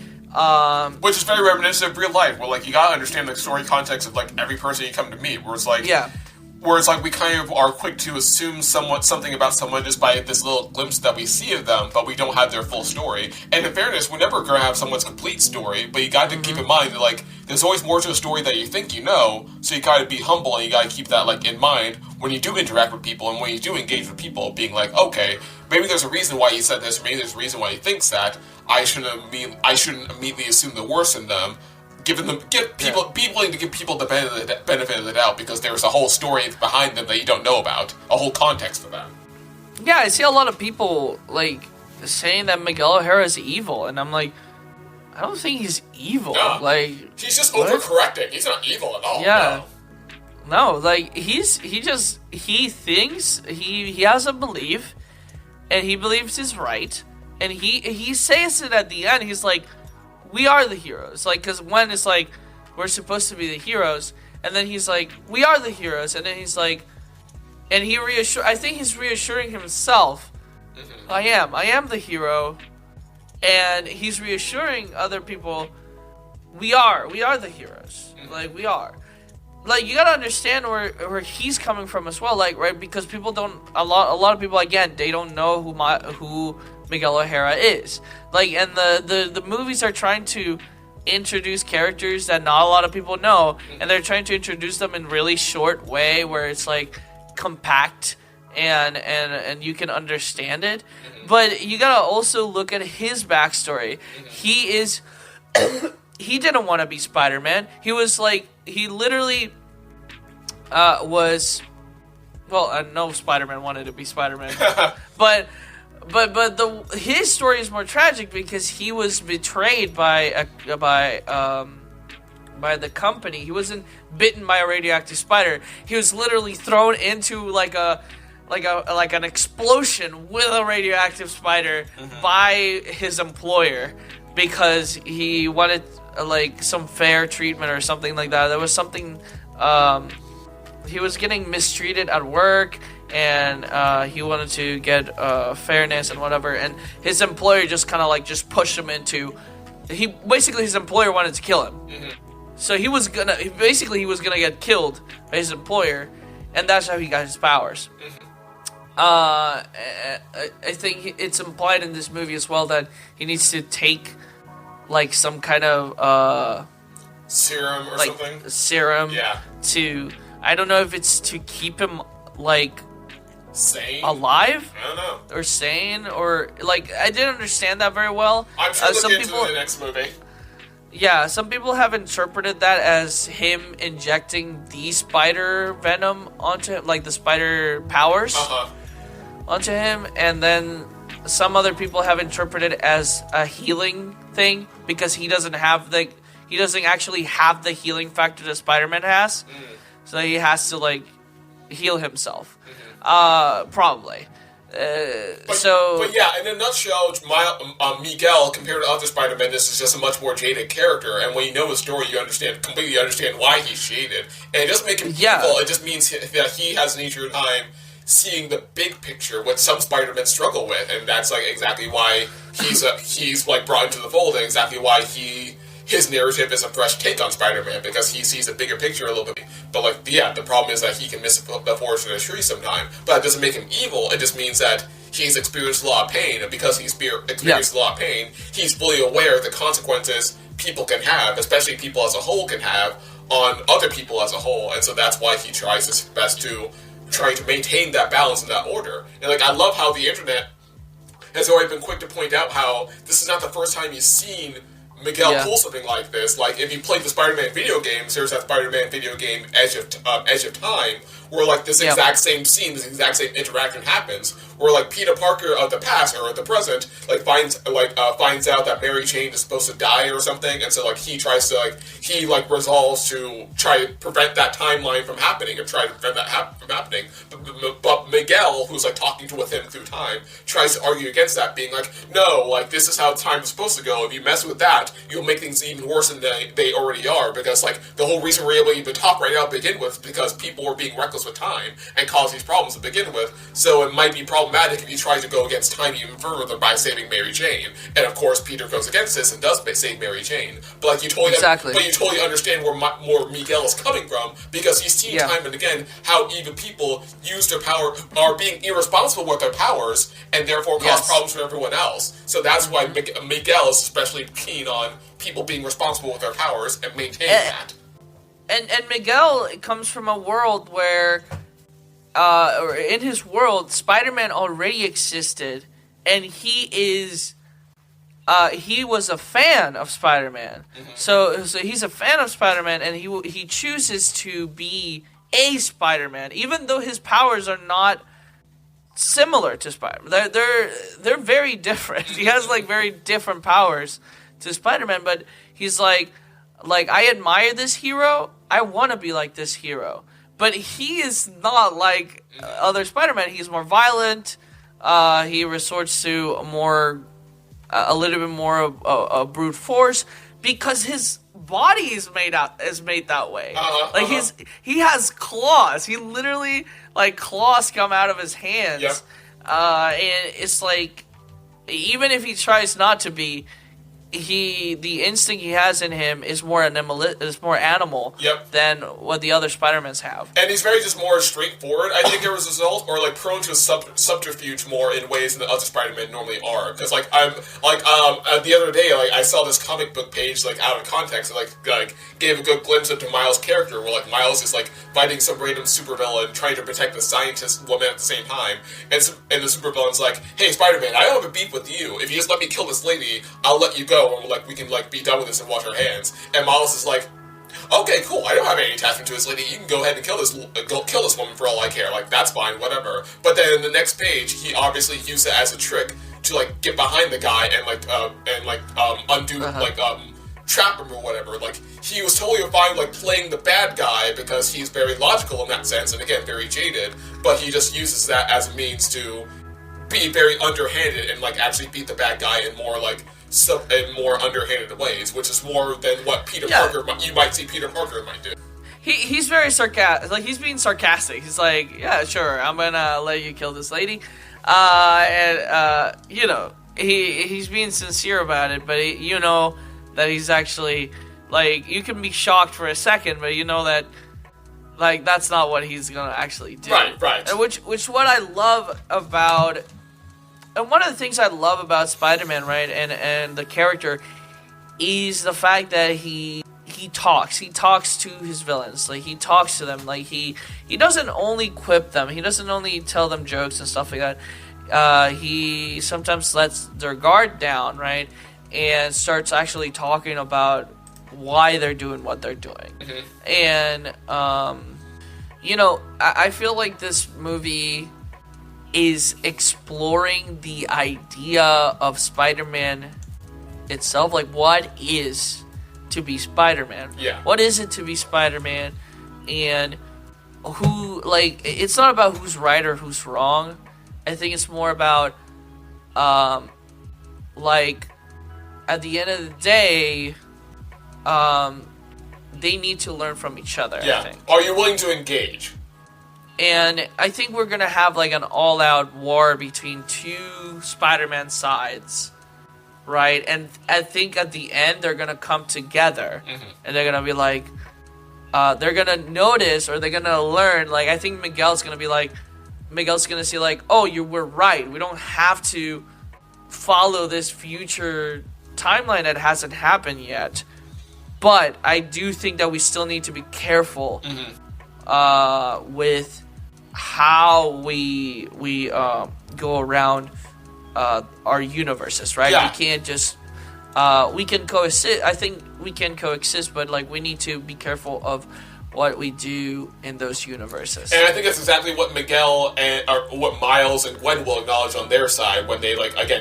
Which is very reminiscent of real life, where like you gotta understand the story context of like every person you come to meet, where it's like we kind of are quick to assume something about someone just by this little glimpse that we see of them, but we don't have their full story. And in fairness, we're never gonna have someone's complete story, but you got to keep in mind that like there's always more to a story that you think you know, so you gotta be humble and you gotta keep that like in mind when you do interact with people and when you do engage with people, being like, okay, maybe there's a reason why he said this, or maybe there's a reason why he thinks that. I shouldn't immediately assume the worst in them. Be willing to give people the benefit of the doubt, because there's a whole story behind them that you don't know about, a whole context for them. Yeah, I see a lot of people like saying that Miguel O'Hara is evil, and I'm like, I don't think he's evil. No. Like, he's just overcorrecting. He's not evil at all. Yeah. No, like he thinks he has a belief, and he believes he's right, and he says it at the end. He's like, we are the heroes. Like, because when it's like, we're supposed to be the heroes, and then he's like, we are the heroes, and then he's like, and I think he's reassuring himself, I am the hero, and he's reassuring other people, we are the heroes. Like, we are. Like, you gotta understand where he's coming from as well, like, right? Because people a lot of people, again, they don't know who Miguel O'Hara is. Like, and the movies are trying to introduce characters that not a lot of people know, and they're trying to introduce them in really short way where it's like compact and you can understand it. But you gotta also look at his backstory. He is he didn't want to be Spider-Man. He was like, he literally was, well, I know Spider-Man wanted to be Spider-Man, but his story is more tragic because he was betrayed by the company. He wasn't bitten by a radioactive spider. He was literally thrown into like an explosion with a radioactive spider by his employer because he wanted like some fair treatment or something like that. There was something, he was getting mistreated at work, and he wanted to get fairness and whatever, and his employer just kind of like just pushed him into, his employer wanted to kill him. So he was gonna get killed by his employer, and that's how he got his powers. I think it's implied in this movie as well that he needs to take like some kind of serum or like something. Serum. Yeah. To, I don't know if it's to keep him like sane, alive. I don't know. Or sane, or like, I didn't understand that very well. I'm sure they'll get into the next movie. Yeah, some people have interpreted that as him injecting the spider venom onto him, like the spider powers onto him, and then some other people have interpreted it as a healing thing because he doesn't actually have the healing factor that Spider-Man has, so he has to like heal himself, probably. But yeah, in a nutshell, Miguel, compared to other Spider-Men, this is just a much more jaded character, and when you know his story, you completely understand why he's jaded. And it doesn't make him evil, it just means that he has an easier time seeing the big picture, what some Spider-Men struggle with, and that's like exactly why he's like brought into the fold, and exactly why his narrative is a fresh take on Spider-Man, because he sees a bigger picture a little bit. But like, yeah, the problem is that he can miss the forest in a tree sometime. But that doesn't make him evil. It just means that he's experienced a lot of pain, and because he's experienced a lot of pain, he's fully aware of the consequences people can have, especially people as a whole can have, on other people as a whole. And so that's why he tries his best to try to maintain that balance and that order. And like, I love how the internet has already been quick to point out how this is not the first time you've seen Miguel pull something like this. Like, if you played the Spider-Man video games, there's that Spider-Man video game Edge of Time, where like this exact same scene, this exact same interaction happens, where like Peter Parker of the past or the present like finds out that Mary Jane is supposed to die or something, and so like he tries to resolves to try to prevent that timeline from happening or try to prevent that from happening. But Miguel, who's like talking with him through time, tries to argue against that, being like, no, like this is how time is supposed to go. If you mess with that, you'll make things even worse than they already are, because like the whole reason we're able to even talk right now to begin with is because people were being reckless with time and caused these problems to begin with. So it might be problematic if you try to go against time even further by saving Mary Jane. And of course, Peter goes against this and does save Mary Jane. But like you totally understand where Miguel is coming from, because he's seen time and again how even people use their power, are being irresponsible with their powers, and therefore cause problems for everyone else. So that's why Miguel is especially keen on people being responsible with their powers and maintaining that. And Miguel comes from a world where, or in his world, Spider-Man already existed, and he was a fan of Spider-Man. Mm-hmm. So he's a fan of Spider-Man, and he chooses to be a Spider-Man, even though his powers are not similar to Spider-Man. They're very different. He has like very different powers to Spider-Man, but he's like I admire this hero. I want to be like this hero. But he is not like other Spider-Man. He's more violent. He resorts to a little bit more of brute force because his body is made that way. He has claws. He literally like claws come out of his hands. Yep. And it's like even if he tries not to be, the instinct he has in him is more animal than what the other Spider-Mans have. And he's very just more straightforward, I think, as a result, or like prone to subterfuge more in ways than the other Spider-Men normally are. Because the other day, like I saw this comic book page like out of context, and like gave a good glimpse into Miles' character, where like Miles is like fighting some random supervillain trying to protect the scientist woman at the same time, and the supervillain's like, "Hey, Spider-Man, I don't have a beef with you. If you just let me kill this lady, I'll let you go. And like we can like be done with this and wash our hands." And Miles is like, "Okay, cool. I don't have any attachment to this lady. You can go ahead and kill this woman for all I care. Like that's fine, whatever." But then in the next page, he obviously used it as a trick to like get behind the guy and undo trap him or whatever. Like he was totally fine like playing the bad guy because he's very logical in that sense, and again very jaded. But he just uses that as a means to be very underhanded and like actually beat the bad guy in more underhanded ways, which is more than what you might see Peter Parker might do. He's very sarcastic. Like he's being sarcastic. He's like, "Yeah, sure, I'm gonna let you kill this lady," he's being sincere about it. But that he's actually like, you can be shocked for a second, but you know that like that's not what he's gonna actually do. Right. And which what I love about. And one of the things I love about Spider-Man, right, and the character, is the fact that he talks. He talks to his villains. Like, he talks to them. Like, he doesn't only quip them. He doesn't only tell them jokes and stuff like that. He sometimes lets their guard down, right, and starts actually talking about why they're doing what they're doing. Mm-hmm. And, I feel like this movie is exploring the idea of Spider-Man itself. Like, what is to be Spider-Man? Yeah. What is it to be Spider-Man? And who, like, it's not about who's right or who's wrong. I think it's more about, like, at the end of the day, they need to learn from each other, yeah. I think. Are you willing to engage? And I think we're going to have, like, an all-out war between two Spider-Man sides, right? And I think at the end, they're going to come together. Mm-hmm. And they're going to be like, they're going to notice, or they're going to learn. Like, I think Miguel's going to see, like, oh, you were right. We don't have to follow this future timeline that hasn't happened yet. But I do think that we still need to be careful with how we go around our universes, right? Yeah. We can't just we can coexist. I think we can coexist, but like we need to be careful of what we do in those universes. And I think that's exactly what Miguel or what Miles and Gwen will acknowledge on their side when they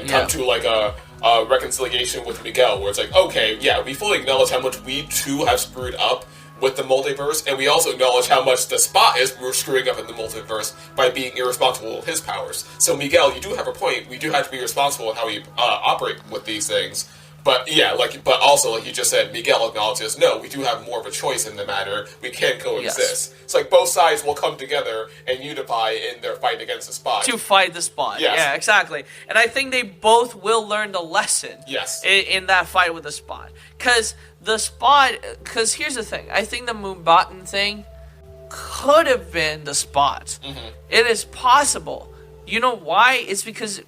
come to a reconciliation with Miguel, where it's like, okay, yeah, we fully acknowledge how much we too have screwed up with the multiverse, and we also acknowledge how much the Spot is screwing up in the multiverse by being irresponsible with his powers. So Miguel, you do have a point. We do have to be responsible in how we operate with these things. But yeah, but also, like you just said, Miguel acknowledges, no, we do have more of a choice in the matter. We can coexist. Yes. It's like both sides will come together and unify in their fight against the Spot. To fight the Spot. Yes. Yeah, exactly. And I think they both will learn the lesson. Yes. In that fight with the Spot. Because here's the thing. I think the Moonbatten thing could have been the Spot. Mm-hmm. It is possible. You know why? It's because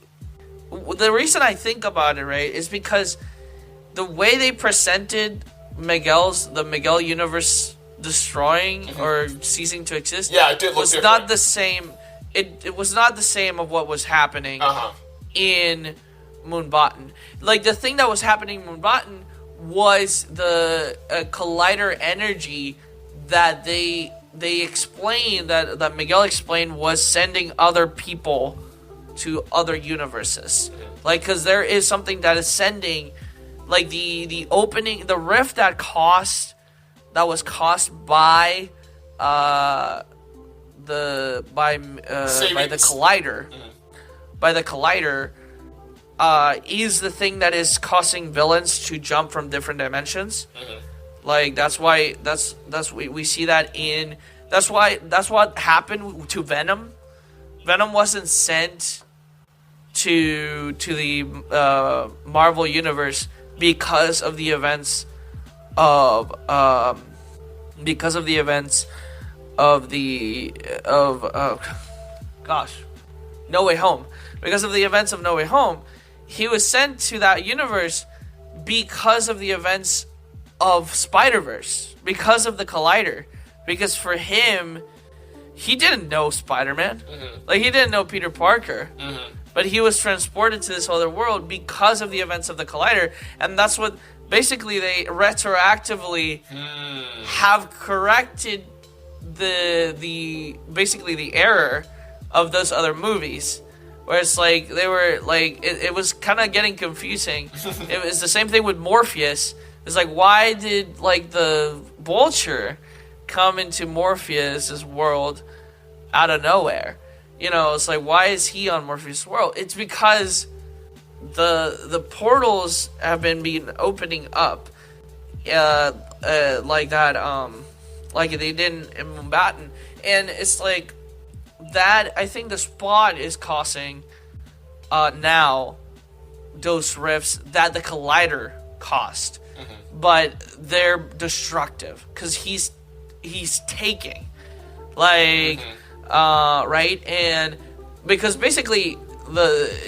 the reason I think about it, right, is because the way they presented the Miguel universe destroying or ceasing to exist, it did look was different. not the same. It was not the same of what was happening in Moonbatten. Like, the thing that was happening in Moonbatten was the collider energy that they explained, that Miguel explained, was sending other people to other universes. Like, because there is something that is sending, like, the opening, the rift that was caused by the collider. By the collider is the thing that is causing villains to jump from different dimensions. Like, that's why we see that in that's what happened to Venom. Venom wasn't sent to the Marvel universe because of the events of No Way Home. Because of the events of No Way Home, he was sent to that universe because of the events of Spider-Verse, because of the Collider. Because for him, he didn't know Spider-Man. Like, he didn't know Peter Parker. But he was transported to this other world because of the events of the Collider. And that's what, basically, they retroactively have corrected the error of those other movies. Where it's like, they were, like, it was kind of getting confusing. It was the same thing with Morpheus. It's like, why did, like, the Vulture come into Morpheus' world out of nowhere? You know, it's like, why is he on Morpheus' world? It's because the portals have been opening up like that, like they did in Moonbatten. And it's like, that, I think the Spot is causing now those rifts that the Collider caused. But they're destructive because he's taking, like, right? And because basically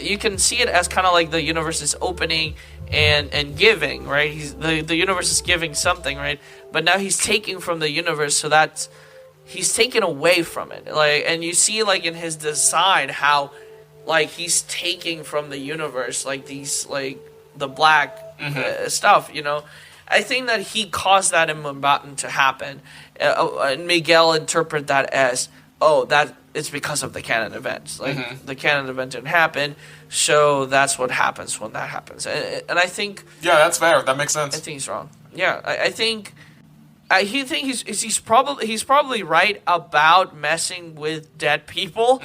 you can see it as kind of like the universe is opening and giving, right? The universe is giving something, right? But now he's taking from the universe, so that's he's taken away from it. Like, and you see, like, in his design how, like, he's taking from the universe, like, these, like, the black stuff, you know. I think that he caused that in Moonbatten to happen. And Miguel interpret that as, that it's because of the canon events. Like, the canon event didn't happen, so that's what happens when that happens. And I think... Yeah, that's fair. That makes sense. I think he's wrong. Yeah, I think... he's probably right about messing with dead people.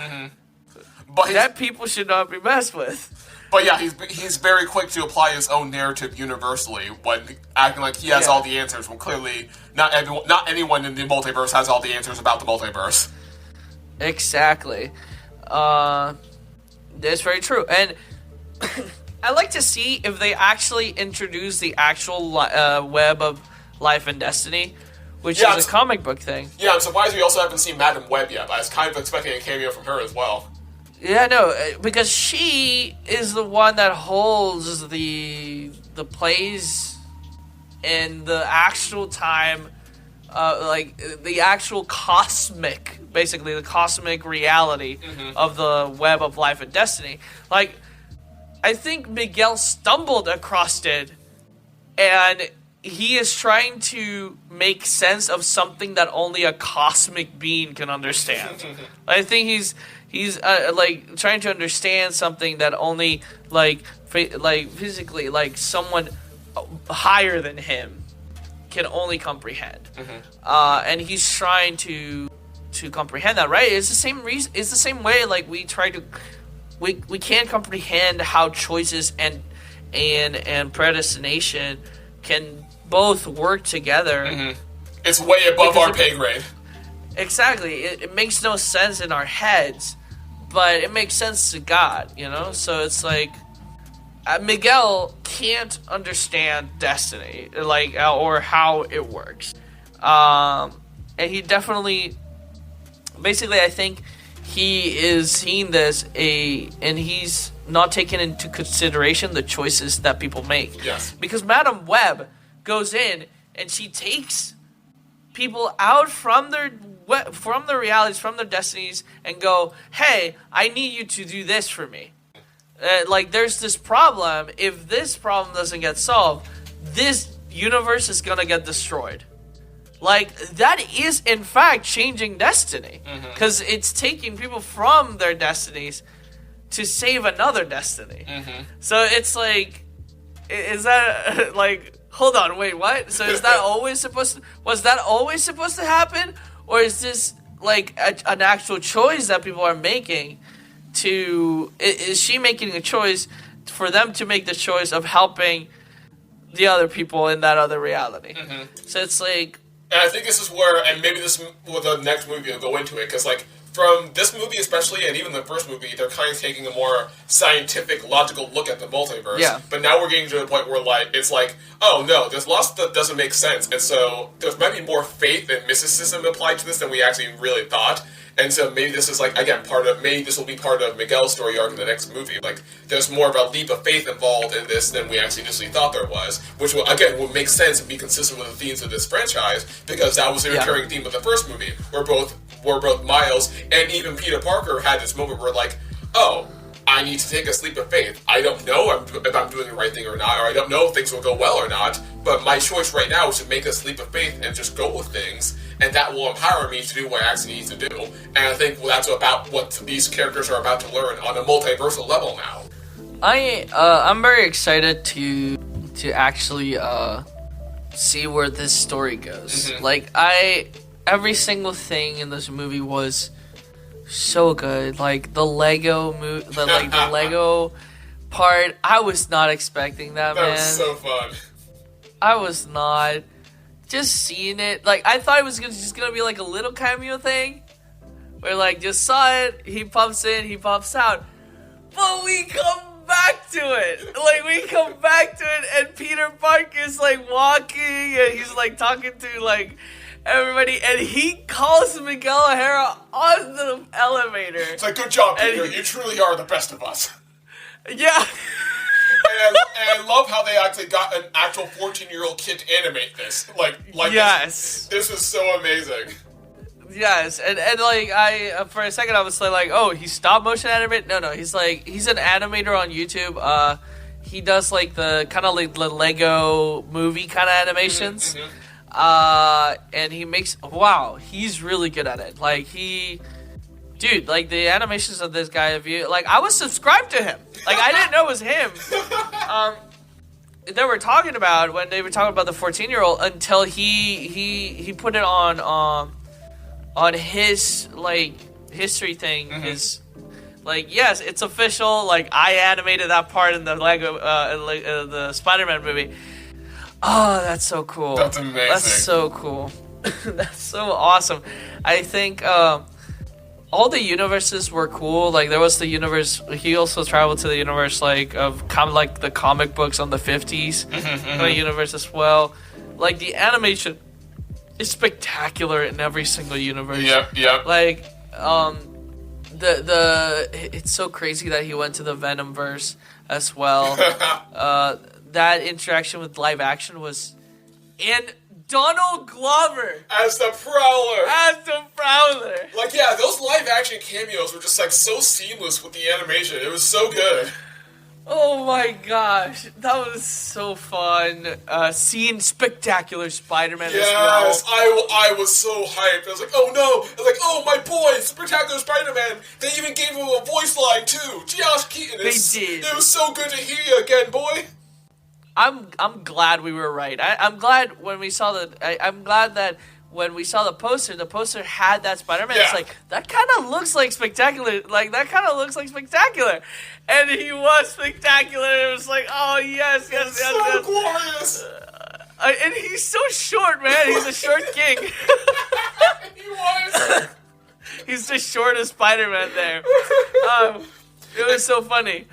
But dead people should not be messed with. But yeah, he's very quick to apply his own narrative universally when acting like he has all the answers, when clearly not anyone in the multiverse has all the answers about the multiverse. Exactly. That's very true. And I like to see if they actually introduce the actual web of Life and Destiny, which is a comic book thing. Yeah, I'm surprised we also haven't seen Madam Web yet. I was kind of expecting a cameo from her as well. Yeah, no, because she is the one that holds the plays in the actual time, like the actual cosmic, basically the cosmic reality of the web of Life and Destiny. Like, I think Miguel stumbled across it, and he is trying to make sense of something that only a cosmic being can understand. I think he's like trying to understand something that only like physically like someone higher than him can only comprehend. And he's trying to comprehend that, right? It's the same reason. It's the same way like we can't comprehend how choices and predestination can both work together. It's way above our pay grade. Exactly. It makes no sense in our heads, but it makes sense to God, you know? So it's like Miguel can't understand destiny, like, or how it works. And he definitely, basically, I think he is seeing this and he's not taking into consideration the choices that people make. Yes. Because Madame Web goes in and she takes people out from their realities, from their destinies, and go, hey, I need you to do this for me. Like, there's this problem. If this problem doesn't get solved, this universe is gonna get destroyed. Like, that is, in fact, changing destiny. Because it's taking people from their destinies to save another destiny. So it's like, is that, like, hold on, wait, what? So is that was that always supposed to happen? Or is this, like, an actual choice that people are making is she making a choice for them to make the choice of helping the other people in that other reality? So it's like... And I think this is where, and maybe the next movie will go into it, because, like, from this movie especially, and even the first movie, they're kind of taking a more scientific, logical look at the multiverse. Yeah. But now we're getting to the point where, like, it's like, oh no, there's lots that doesn't make sense, and so there's maybe more faith and mysticism applied to this than we actually really thought. And so maybe this is, like, again, maybe this will be part of Miguel's story arc in the next movie. Like, there's more of a leap of faith involved in this than we actually initially thought there was, which will, again, will make sense and be consistent with the themes of this franchise, because that was the recurring theme of the first movie, where both Miles and even Peter Parker had this moment where, like, oh, I need to take a leap of faith. I don't know if I'm doing the right thing or not, or I don't know if things will go well or not, but my choice right now is to make this leap of faith and just go with things, and that will empower me to do what I actually need to do. And I think that's about what these characters are about to learn on a multiversal level now. I'm very excited to actually see where this story goes. Like, every single thing in this movie was so good. Like, the Lego the Lego part, I was not expecting that, man. That was so fun. I was not. Just seeing it, like, I thought it was just gonna be like a little cameo thing, where, like, just saw it, he pops in, he pops out, but we come back to it. Like, we come back to it, and Peter Parker's, like, walking, and he's, like, talking to, like, everybody, and he calls Miguel O'Hara on the elevator. It's like, good job, Peter, you truly are the best of us. Yeah. And I love how they actually got an actual 14-year-old kid to animate this. Like yes. This is so amazing. Yes, and like, I for a second I was like, oh, he stop motion animate? No, he's an animator on YouTube. He does, like, the kind of like the Lego movie kind of animations. And he makes, wow, he's really good at it. Like, dude, like, the animations of this guy, like, I was subscribed to him. Like, I didn't know it was him. They were talking about, when they were talking about the 14-year-old, until he put it on his, like, history thing. His, like, yes, it's official. Like, I animated that part in the Lego, the Spider-Man movie. Oh, that's so cool. That's amazing. That's so cool. That's so awesome. I think, all the universes were cool. Like, there was the universe, he also traveled to the universe, like, of like the comic books on the 50s universe as well. Like, the animation is spectacular in every single universe. Yep. Like, it's so crazy that he went to the Venomverse as well. That interaction with live action was... And Donald Glover as the Prowler. Like, yeah, those live action cameos were just, like, so seamless with the animation. It was so good. Oh my gosh, that was so fun. Seeing Spectacular Spider-Man as well. Yes, I was so hyped. I was like, oh no! I was like, oh my boy, Spectacular Spider-Man. They even gave him a voice line too. Josh Keaton. They did. It was so good to hear you again, boy. I'm glad we were right. I'm glad when we saw I'm glad that when we saw the poster had that Spider-Man. Yeah. It's like, that kind of looks like Spectacular. Like, that kind of looks like Spectacular. And he was Spectacular. It was like, oh, yes. So glorious. And he's so short, man. He's a short king. He was. He's the shortest Spider-Man there. It was so funny.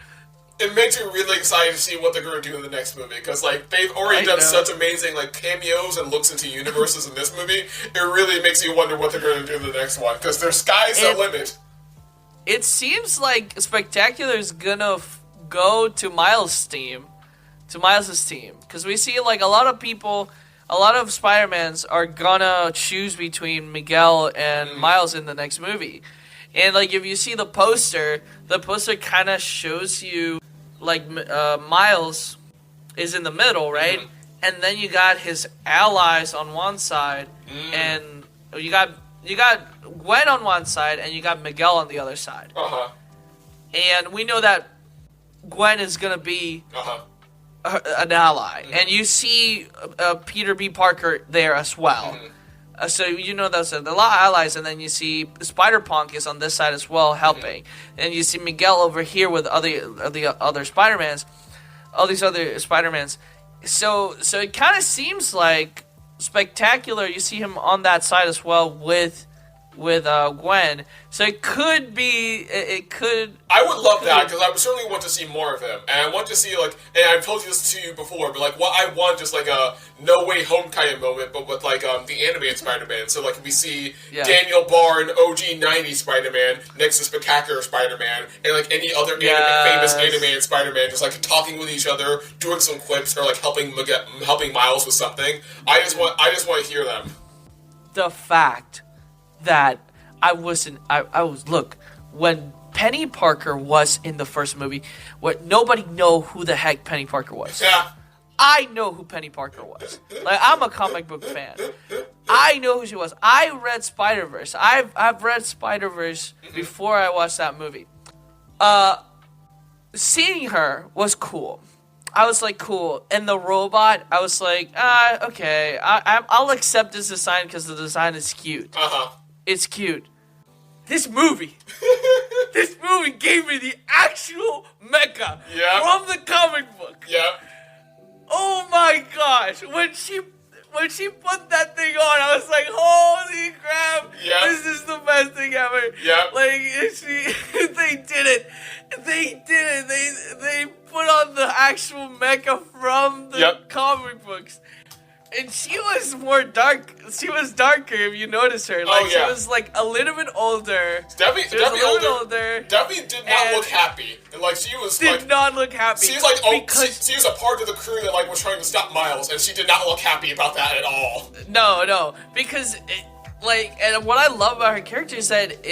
It makes you really excited to see what they're going to do in the next movie, because like they've already done such amazing like cameos and looks into universes in this movie. It really makes you wonder what they're going to do in the next one, because their sky's the limit. It seems like Spectacular is gonna go to Miles' team, because we see like a lot of Spider-Mans are gonna choose between Miguel and Miles in the next movie. And like if you see the poster kind of shows you like Miles is in the middle, right? Mm-hmm. And then you got his allies on one side, and you got Gwen on one side, and you got Miguel on the other side. And we know that Gwen is gonna be an ally, and you see Peter B. Parker there as well. So you know there's a lot of allies, and then you see Spider-Punk is on this side as well, helping. And you see Miguel over here with the other Spider-Mans, all these other Spider-Mans. So it kind of seems like Spectacular, you see him on that side as well with Gwen. So it could be, I would love that, because I would certainly want to see more of him, and I want to see like, and I've told you this to you before, but like what I want just like a No Way Home kind of moment, but with like the animated Spider-Man. So like we see Daniel Barr and OG 90 Spider-Man next to Spectacular Spider-Man, and like any other famous animated Spider-Man just like talking with each other, doing some quips, or like helping Miles with something. I just want to hear them. The fact that when Penny Parker was in the first movie, nobody know who the heck Penny Parker was. Yeah. I know who Penny Parker was. Like, I'm a comic book fan. I know who she was. I read Spider-Verse. I've read Spider-Verse before I watched that movie. Seeing her was cool. I was like, cool. And the robot, I was like, okay. I'll accept this design because the design is cute. It's cute. This movie gave me the actual mecha from the comic book. Yeah. Oh my gosh! When she put that thing on, I was like, holy crap! Yep. This is the best thing ever. Yeah. Like they did it. They put on the actual mecha from the comic books. And she was more dark. She was darker, if you notice her. Like, she was, like, a little bit older. Definitely older. Definitely did not look happy. And, like, she was, did not look happy. She was, like, she was a part of the crew that, like, was trying to stop Miles, and she did not look happy about that at all. No. Because, and what I love about her character is that,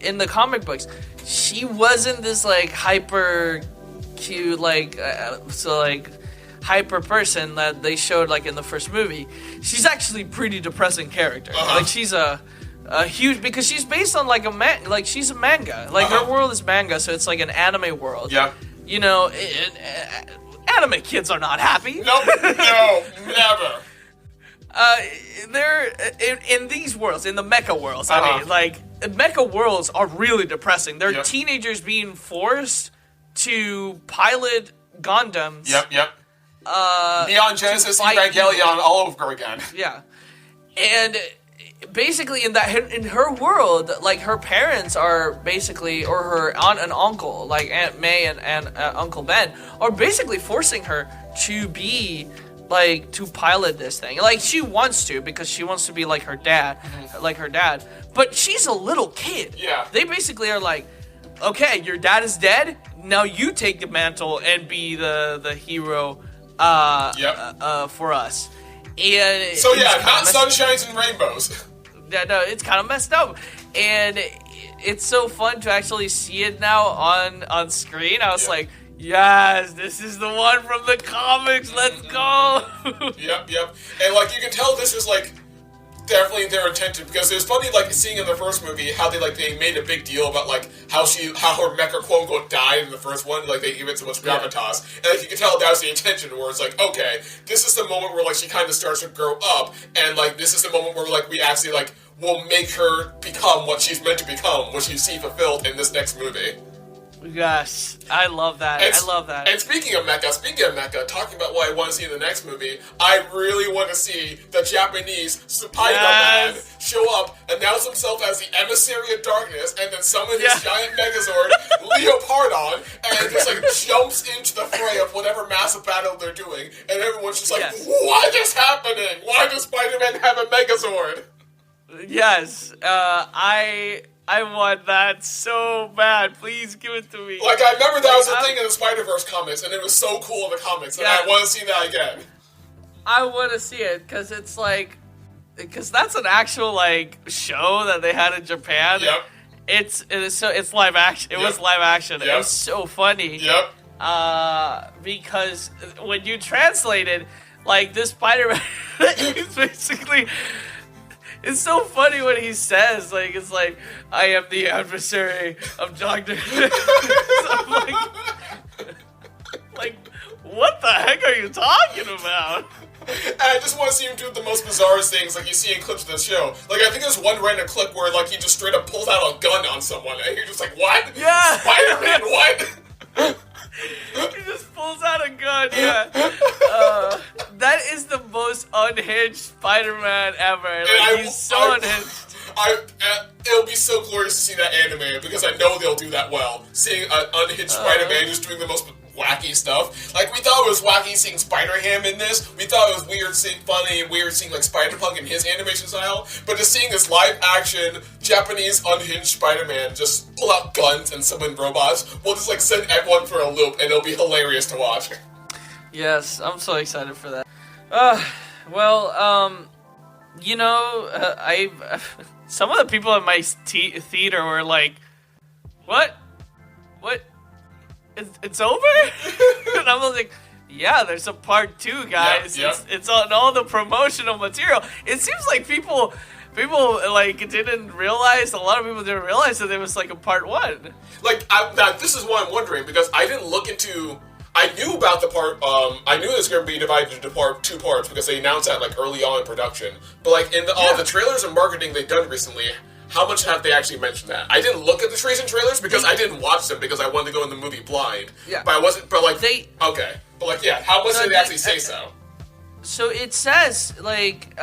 in the comic books, she wasn't this, like, hyper cute, hyper person that they showed like in the first movie. She's actually pretty depressing character. Like she's a huge, because she's based on like she's a manga. Like her world is manga, so it's like an anime world. Yeah. You know, anime kids are not happy. No, never. They're in these worlds, in the mecha worlds. I mean, like mecha worlds are really depressing. They're teenagers being forced to pilot Gundams. Yep. Neon Genesis Evangelion all over again. Yeah. And basically in her world, like her parents are basically, or her aunt and uncle, like Aunt May and Uncle Ben, are basically forcing her to be like, to pilot this thing. Like she wants to, because she wants to be like her dad, but she's a little kid. Yeah. They basically are like, okay, your dad is dead, now you take the mantle and be the hero for us. And so not sunshines and rainbows. Yeah, no, it's kind of messed up, and it's so fun to actually see it now on screen. I was like, Yes, this is the one from the comics. Let's go. Yep. And like you can tell, this is like definitely their intention, because it was funny like seeing in the first movie how they made a big deal about like how her mecha quote unquote died in the first one, like they gave it so much gravitas, and like you can tell that was the intention, where it's like, okay, this is the moment where like she kind of starts to grow up, and like this is the moment where like we actually like will make her become what she's meant to become, what you see fulfilled in this next movie. Yes, I love that. I love that. And speaking of mecha, talking about what I want to see in the next movie, I really want to see the Japanese Spider-Man show up, announce himself as the emissary of darkness, and then summon his giant Megazord, Leopardon, and just like jumps into the fray of whatever massive battle they're doing, and everyone's just like, what is happening? Why does Spider-Man have a Megazord? Yes, I want that so bad. Please give it to me. Like, I remember that was a thing in the Spider-Verse comics, and it was so cool in the comics, and I want to see that again. I want to see it, because it's like... Because that's an actual, like, show that they had in Japan. Yep. It's live action. It was live action. It was so funny. Yep. Because when you translate it, like, this Spider-Man is basically... It's so funny what he says. Like, it's like, I am the adversary of Dr. like, what the heck are you talking about? And I just want to see him do the most bizarre things like you see in clips of the show. Like, I think there's one random clip where, like, he just straight up pulls out a gun on someone, and you're just like, what? Yeah! Spider-Man, what? He just pulls out a gun, that is the most unhinged Spider-Man ever. Like, he's so unhinged. It'll be so glorious to see that animated, because I know they'll do that well. Seeing an unhinged Spider-Man just doing the most wacky stuff. Like, we thought it was wacky seeing Spider-Ham in this. We thought it was weird seeing like Spider-Punk in his animation style. But just seeing this live-action Japanese unhinged Spider-Man just pull out guns and summon robots, we'll just like send everyone for a loop, and it'll be hilarious to watch. Yes, I'm so excited for that. You know, some of the people in my theater were like, "What? It's over?" And I was like, "Yeah, there's a part 2, guys. Yeah. It's on all the promotional material." It seems like people like didn't realize. A lot of people didn't realize that there was like a part 1. Like, this is what I'm wondering, because I didn't look into. I knew about the part. I knew it was going to be divided into 2 parts because they announced that like early on in production. But like in all the trailers and marketing they've done recently, how much have they actually mentioned that? I didn't look at the recent trailers because I didn't watch them because I wanted to go in the movie blind. Yeah. But I wasn't. But like how much did they actually say so? So it says like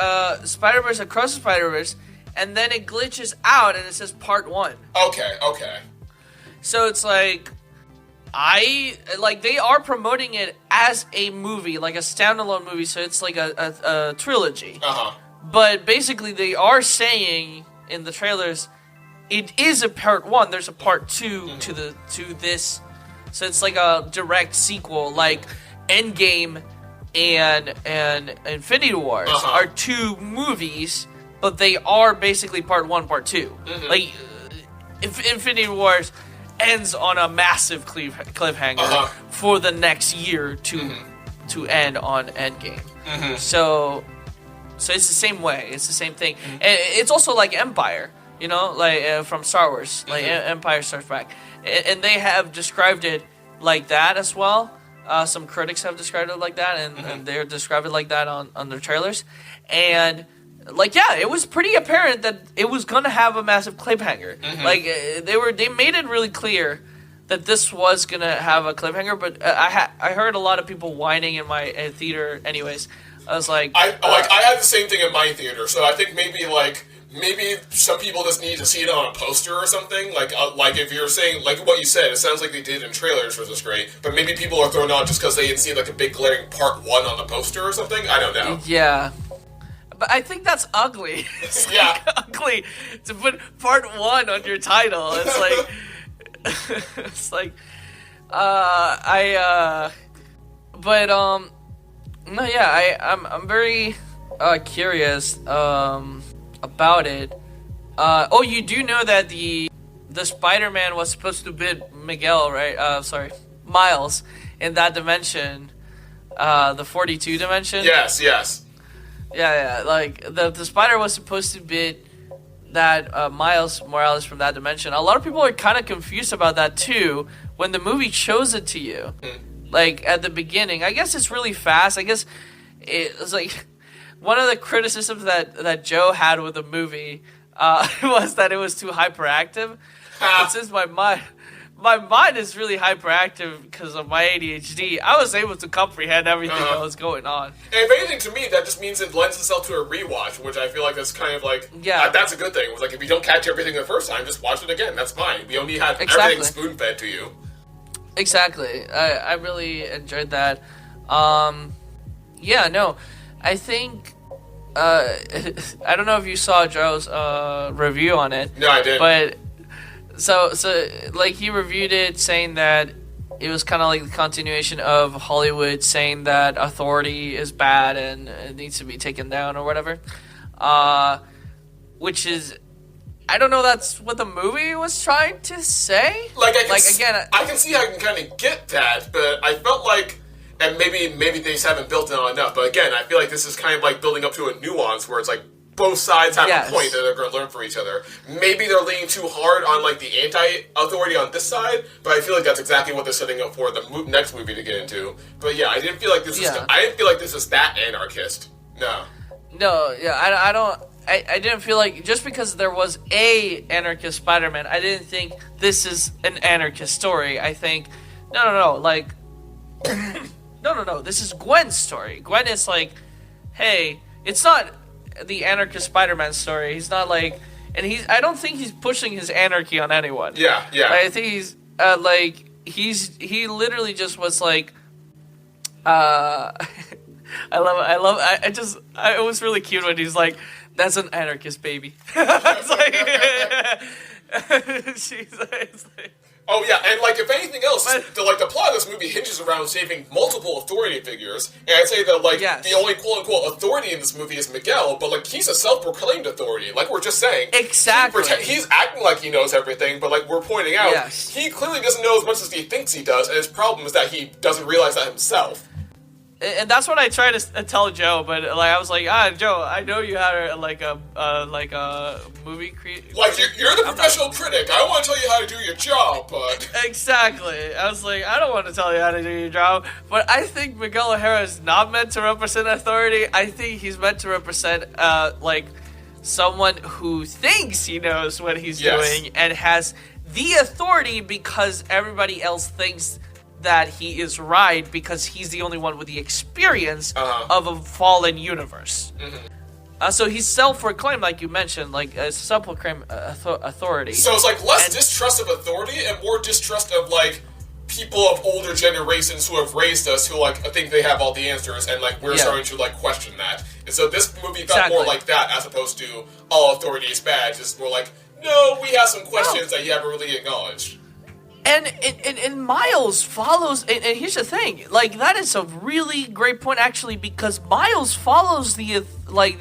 Spider-Verse Across the Spider-Verse, and then it glitches out and it says part 1. Okay. So it's like. They are promoting it as a movie, like a standalone movie, so it's like a trilogy. But basically, they are saying in the trailers, it is a part 1. There's a part 2 to this, so it's like a direct sequel. Like Endgame and Infinity Wars are 2 movies, but they are basically part 1, part 2. Like Infinity Wars ends on a massive cliffhanger for the next year to end on Endgame. So it's the same way. It's the same thing. And it's also like Empire, you know, like from Star Wars, like Empire Strikes Back, and they have described it like that as well. Some critics have described it like that, and they're described it like that on their trailers, and. Like, yeah, it was pretty apparent that it was gonna have a massive cliffhanger. Like, they made it really clear that this was gonna have a cliffhanger. But I heard a lot of people whining in my theater. Anyways, I was like, I had the same thing in my theater. So I think maybe some people just need to see it on a poster or something. Like if you're saying like what you said, it sounds like they did in trailers, which is great. But maybe people are thrown out just because they didn't see like a big glaring part 1 on the poster or something. I don't know. Yeah. But I think that's ugly. It's ugly to put part 1 on your title. It's like, I'm very curious about it. You do know that the Spider-Man was supposed to be Miguel, right? Miles in that dimension, the 42 dimension. Yes. Yeah. Like the spider was supposed to bit that Miles Morales from that dimension. A lot of people are kind of confused about that too when the movie shows it to you. Like at the beginning, I guess it's really fast. I guess it was like one of the criticisms that Joe had with the movie was that it was too hyperactive. But since my mind is really hyperactive because of my ADHD, I was able to comprehend everything that was going on. And if anything, to me, that just means it lends itself to a rewatch, which I feel like that's kind of like, that's a good thing. It was like, if you don't catch everything the first time, just watch it again. That's fine. We only had everything spoon-fed to you. Exactly. I really enjoyed that. I think... I don't know if you saw Joe's review on it. No, I didn't. But... So like he reviewed it saying that it was kind of like the continuation of Hollywood saying that authority is bad and it needs to be taken down or whatever. Which is, I don't know, that's what the movie was trying to say. I can see how I can kind of get that, but I felt like, and maybe they just haven't built it on enough. But again, I feel like this is kind of like building up to a nuance where it's like, both sides have a point that they're going to learn from each other. Maybe they're leaning too hard on like the anti-authority on this side, but I feel like that's exactly what they're setting up for the next movie to get into. But yeah, I didn't feel like this is that anarchist. No. I don't. I didn't feel like just because there was a anarchist Spider-Man, I didn't think this is an anarchist story. I think no, like no. This is Gwen's story. Gwen is like, hey, it's not the anarchist Spider-Man story. He's not like, and I don't think he's pushing his anarchy on anyone. Yeah. I think he's he literally just was like, it was really cute when he's like, that's an anarchist baby. It's like, it's like, oh yeah, and like if anything else, the plot of this movie hinges around saving multiple authority figures, and I'd say that the only quote unquote authority in this movie is Miguel, but like he's a self-proclaimed authority, like we're just saying. Exactly. He's acting like he knows everything, but like we're pointing out, he clearly doesn't know as much as he thinks he does, and his problem is that he doesn't realize that himself. And that's what I tried to tell Joe, but like I was like, Joe, I know you had a movie creator. Like you're the professional critic. I want to tell you how to do your job, but exactly. I was like, I don't want to tell you how to do your job, but I think Miguel O'Hara is not meant to represent authority. I think he's meant to represent like someone who thinks he knows what he's doing and has the authority because everybody else thinks that he is right because he's the only one with the experience of a fallen universe. So he's self-proclaimed, like you mentioned, like a self-proclaimed authority. So it's like less distrust of authority and more distrust of like people of older generations who have raised us who like think they have all the answers and like we're starting to like question that. And so this movie felt more like that as opposed to all authority is bad. Just more like, no, we have some questions that you haven't really acknowledged. And Miles follows, and here's the thing, like that is a really great point actually, because Miles follows the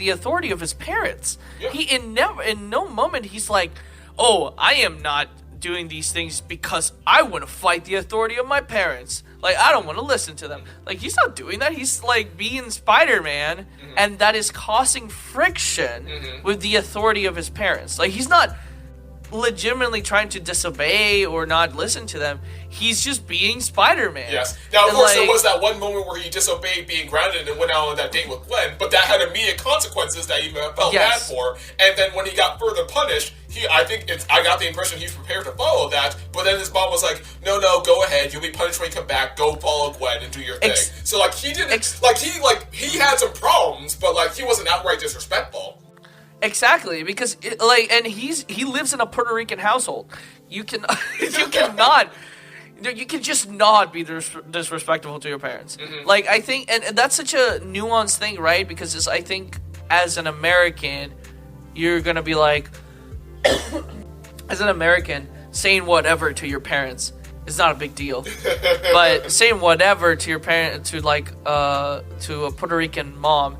authority of his parents. Yeah. He in no moment he's like, oh, I am not doing these things because I want to fight the authority of my parents. Like I don't want to listen to them. Like he's not doing that. He's like being Spider-Man, and that is causing friction with the authority of his parents. Like he's not legitimately trying to disobey or not listen to them. He's just being Spider-Man. Yes. Now, of course, there was that one moment where he disobeyed being grounded and went out on that date with Gwen, but that had immediate consequences that he felt bad for. And then when he got further punished, I got the impression he's prepared to follow that, but then his mom was like, no, go ahead, you'll be punished when you come back, go follow Gwen and do your thing. So, like, he didn't, he had some problems, but, like, he wasn't outright disrespectful. Exactly, because he lives in a Puerto Rican household. You can just not be disrespectful to your parents. Like I think, and that's such a nuanced thing, right? Because I think as an American, you're gonna be like, as an American, saying whatever to your parents is not a big deal, but saying whatever to your parent, to a Puerto Rican mom,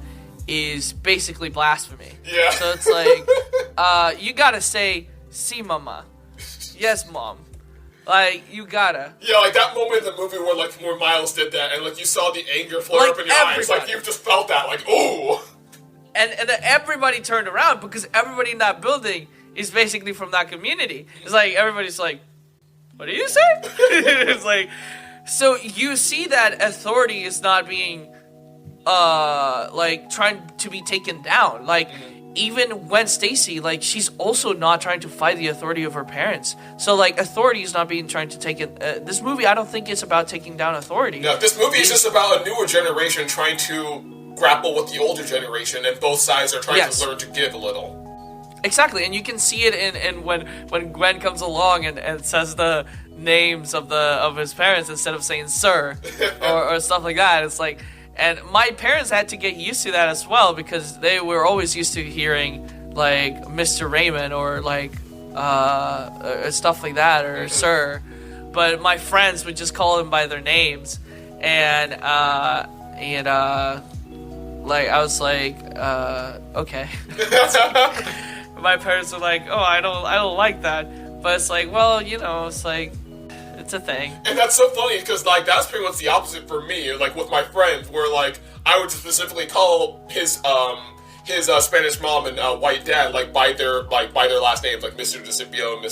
is basically blasphemy. Yeah. So it's like, you gotta say, "Si, mama." Yes, mom. Like, you gotta. Yeah, like that moment in the movie where Miles did that, and like you saw the anger flare up in your eyes, like you just felt that, like, ooh. And then everybody turned around because everybody in that building is basically from that community. It's like everybody's like, "What do you say?" It's like, so you see that authority is not being, like trying to be taken down, like. Even when Stacy, like, she's also not trying to fight the authority of her parents. So, like, authority is not being trying to take it. This movie, I don't think it's about taking down authority. No, this movie is just about a newer generation trying to grapple with the older generation, and both sides are trying to learn to give a little. Exactly, and you can see it in when Gwen comes along and says the names of his parents instead of saying sir or stuff like that. It's like. And my parents had to get used to that as well because they were always used to hearing like Mr. Raymond or like stuff like that or sir, but my friends would just call them by their names, and like I was like okay. My parents were like, oh, I don't like that, but it's like, well, you know, it's like. It's a thing. And that's so funny because like that's pretty much the opposite for me. Like with my friends, where like I would specifically call his Spanish mom and white dad like by their last names, like Mr. DeCipio and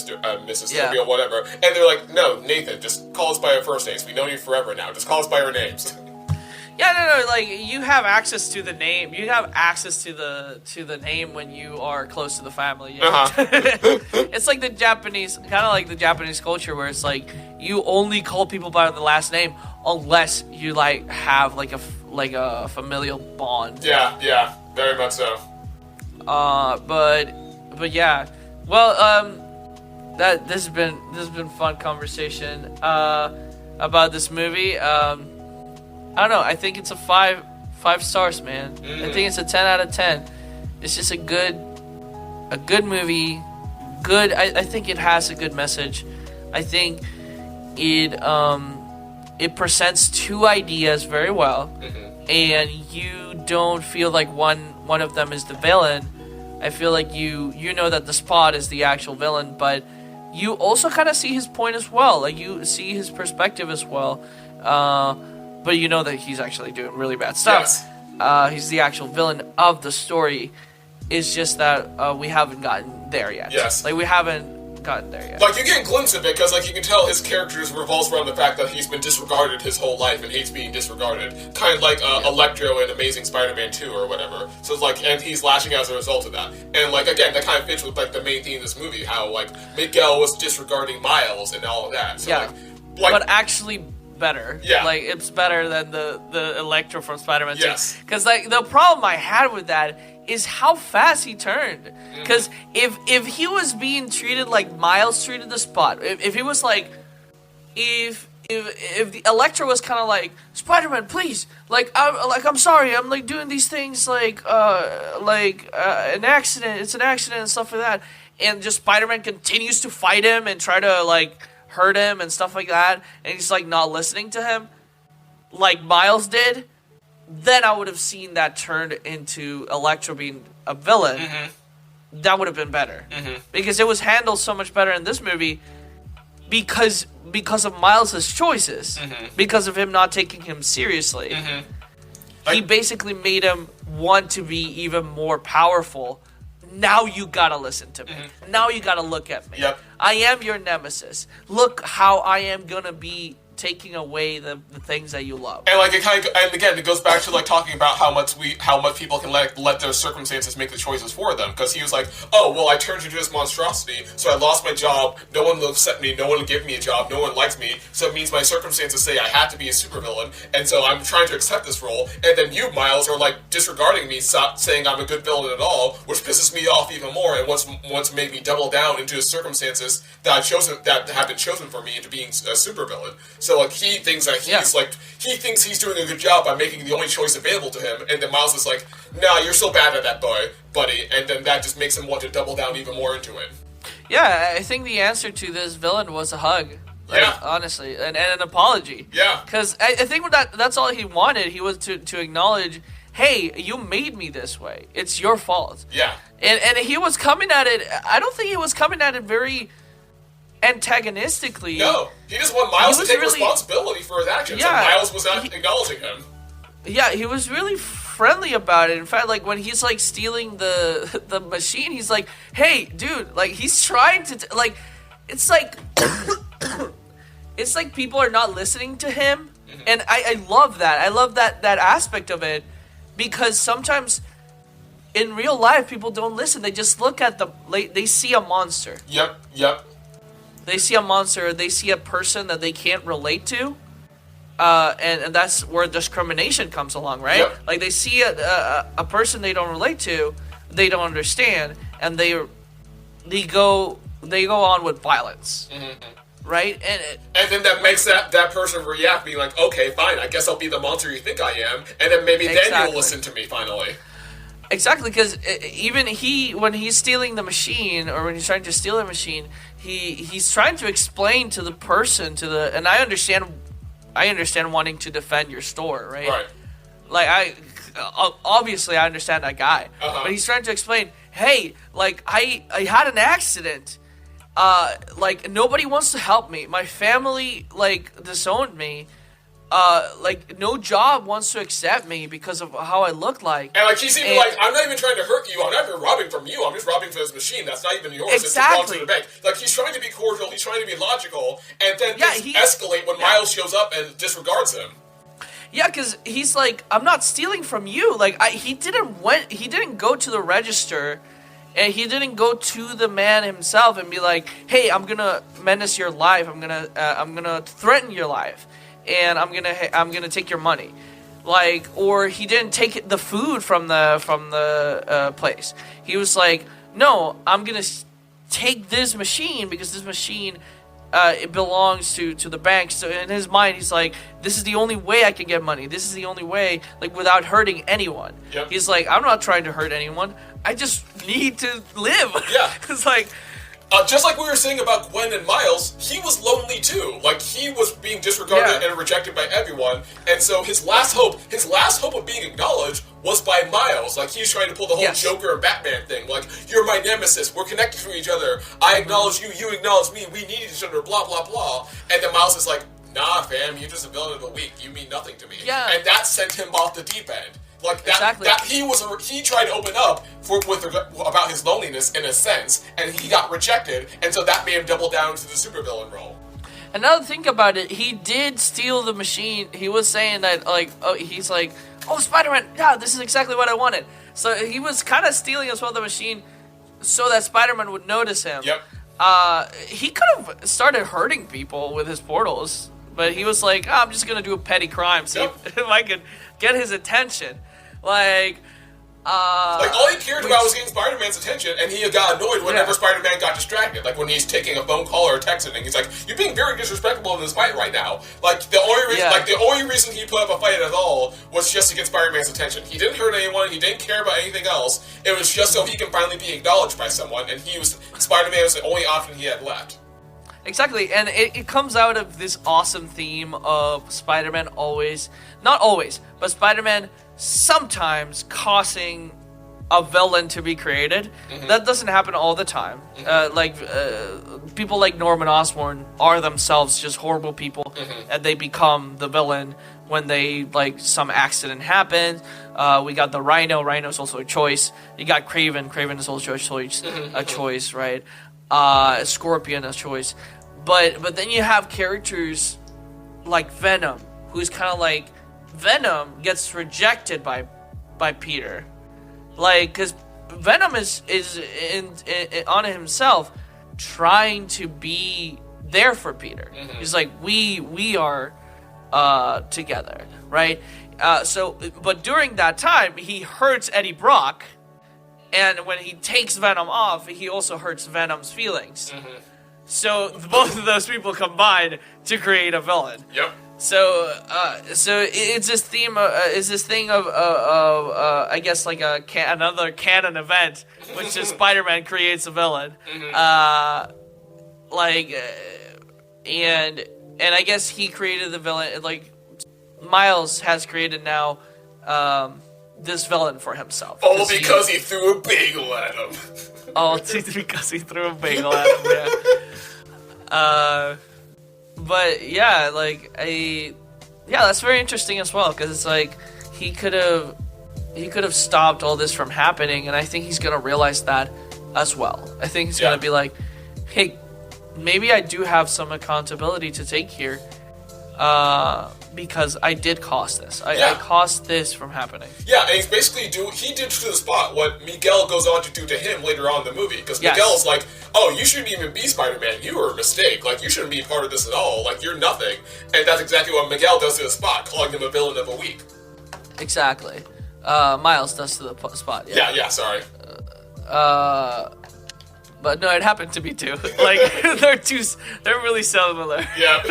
Mrs. DeCipio, whatever. And they're like, no, Nathan, just call us by our first names. We know you forever now. Just call us by our names. Yeah, no, like you have access to the name. You have access to the name when you are close to the family. Yeah. It's like the Japanese, kind of like the Japanese culture, where it's like you only call people by the last name unless you like have like a familial bond. Yeah, very much so. But yeah, well, this has been fun conversation about this movie. I don't know. I think it's a five stars, man. I think it's a 10 out of 10. It's just a good movie. Good. I think it has a good message. I think it presents two ideas very well, and you don't feel like one of them is the villain. I feel like you know that the Spot is the actual villain, but you also kind of see his point as well. Like you see his perspective as well. But you know that he's actually doing really bad stuff. Yes. He's the actual villain of the story. It's just that we haven't gotten there yet. Yes. Like, we haven't gotten there yet. Like, you get a glimpse of it, because, like, you can tell his character revolves around the fact that he's been disregarded his whole life and hates being disregarded. Kind of like Electro in Amazing Spider-Man 2 or whatever. So it's like, and he's lashing out as a result of that. And, like, again, that kind of fits with, like, the main theme of this movie, how, like, Miguel was disregarding Miles and all of that. So, yeah. Like, but actually better. Yeah. Like, it's better than the Electro from Spider-Man 2. Yes. Because, like, the problem I had with that is how fast he turned. Because if he was being treated like Miles treated the Spot, if he was like, if the Electro was kind of like, Spider-Man, please, I'm sorry, I'm like doing these things an accident, it's an accident and stuff like that, and just Spider-Man continues to fight him and try to like hurt him and stuff like that, and he's like not listening to him, like Miles did, then I would have seen that turned into Electro being a villain. That would have been better. Because it was handled so much better in this movie because of Miles' choices. Because of him not taking him seriously. He basically made him want to be even more powerful. Now you gotta listen to me. Now you gotta look at me. Yep. I am your nemesis. Look how I am gonna be taking away the things that you love. And like and again, it goes back to like talking about how much people can let their circumstances make the choices for them. Because he was like, oh well, I turned into this monstrosity, so I lost my job. No one will accept me. No one will give me a job. No one likes me. So it means my circumstances say I have to be a supervillain, and so I'm trying to accept this role. And then you, Miles, are like disregarding me, saying I'm a good villain at all, which pisses me off even more, and wants to make me double down into the circumstances that have been chosen for me into being a supervillain. So like he thinks that he thinks he's doing a good job by making the only choice available to him, and then Miles is like, "Nah, you're so bad at that, buddy," and then that just makes him want to double down even more into it. Yeah, I think the answer to this villain was a hug. Like, honestly, and an apology. Yeah, because I think that's all he wanted. He was to acknowledge, hey, you made me this way. It's your fault. Yeah, and he was coming at it. I don't think he was coming at it very antagonistically. No, he just want Miles to take responsibility for his actions, and Miles was not acknowledging him. Yeah, he was really friendly about it. In fact, like, when he's, like, stealing the machine, he's like, hey, dude, like, he's trying to, like, it's like, it's like people are not listening to him, and I love that. I love that aspect of it, because sometimes in real life, people don't listen. They just look at they see a monster. Yep. They see a monster, they see a person that they can't relate to, and that's where discrimination comes along, right? Yep. Like, they see a person they don't relate to, they don't understand, and they go on with violence, right? And then that makes that person react, being like, okay, fine, I guess I'll be the monster you think I am, and then maybe then you'll listen to me finally. Exactly, because even when he's stealing the machine, or when he's trying to steal the machine, he's trying to explain to the person, and I understand wanting to defend your store, right? Right. Like, obviously I understand that guy, but he's trying to explain, hey, like, I had an accident, like, nobody wants to help me, my family, like, disowned me. Like, no job wants to accept me because of how I look like. And, like, he's even like, I'm not even trying to hurt you. I'm not even robbing from you. I'm just robbing from this machine. That's not even yours. Exactly. It's belongs to the bank. Like, he's trying to be cordial. He's trying to be logical. And then things escalate when Miles shows up and disregards him. Yeah, because he's like, I'm not stealing from you. Like, he didn't go to the register, and he didn't go to the man himself and be like, hey, I'm gonna menace your life. I'm gonna threaten your life. And I'm gonna take your money, like, or he didn't take the food from the place. He was like, no, I'm gonna take this machine because this machine it belongs to the bank. So in his mind, he's like, this is the only way I can get money. This is the only way, like, without hurting anyone. Yep. He's like, I'm not trying to hurt anyone. I just need to live. Yeah. It's like. Just like we were saying about Gwen and Miles, he was lonely too. Like, he was being disregarded and rejected by everyone, and so his last hope of being acknowledged was by Miles. Like, he's trying to pull the whole Joker and Batman thing. Like, you're my nemesis, we're connected to each other, I acknowledge you, you acknowledge me, we need each other, blah, blah, blah. And then Miles is like, nah, fam, you're just a villain of the week, you mean nothing to me. Yeah. And that sent him off the deep end. Like, exactly. He tried to open up about his loneliness in a sense, and he got rejected, and so that made him double down to the supervillain role. And now think about it, he did steal the machine. He was saying that, like, he's like, oh, Spider-Man, yeah, this is exactly what I wanted. So he was kind of stealing as well the machine so that Spider-Man would notice him. Yep. He could have started hurting people with his portals, but he was like, I'm just going to do a petty crime, see if I could get his attention. Like, all he cared about was getting Spider-Man's attention, and he got annoyed whenever Spider-Man got distracted. Like, when he's taking a phone call or texting, and he's like, "You're being very disrespectful in this fight right now." Like, the only reason he put up a fight at all was just to get Spider-Man's attention. He didn't hurt anyone. He didn't care about anything else. It was just so he can finally be acknowledged by someone, and Spider-Man was the only option he had left. Exactly, and it comes out of this awesome theme of Spider-Man not always, but Spider-Man sometimes causing a villain to be created. That doesn't happen all the time. People like Norman Osborn are themselves just horrible people, and they become the villain when some accident happens. We got the Rhino. Rhino's also a choice. You got Kraven. Kraven is also a choice, right? Scorpion a choice. But then you have characters like Venom, who's kind of like, Venom gets rejected by Peter, like, because Venom is on himself trying to be there for Peter. He's like, we are together, right? But during that time, he hurts Eddie Brock, and when he takes Venom off, he also hurts Venom's feelings. So both of those people combine to create a villain. Yep. So it's this theme. Is this thing of I guess like another canon event, which is Spider-Man creates a villain, and I guess he created the villain. Like, Miles has created now this villain for himself. All because he threw a bagel at him. All because he threw a bagel at him. Yeah. But yeah, like that's very interesting as well, because it's like he could have stopped all this from happening, and I think he's gonna realize that as well. I think he's gonna be like, hey, maybe I do have some accountability to take here, because I did cause this. I caused this from happening. Yeah, and he's basically he did to the spot what Miguel goes on to do to him later on in the movie. Because Miguel's like, oh, you shouldn't even be Spider-Man. You were a mistake. Like, you shouldn't be part of this at all. Like, you're nothing. And that's exactly what Miguel does to the spot, calling him a villain of the week. Exactly. Miles does to the spot. Yeah, sorry. But no, it happened to me too. Like, they're really similar. Yeah.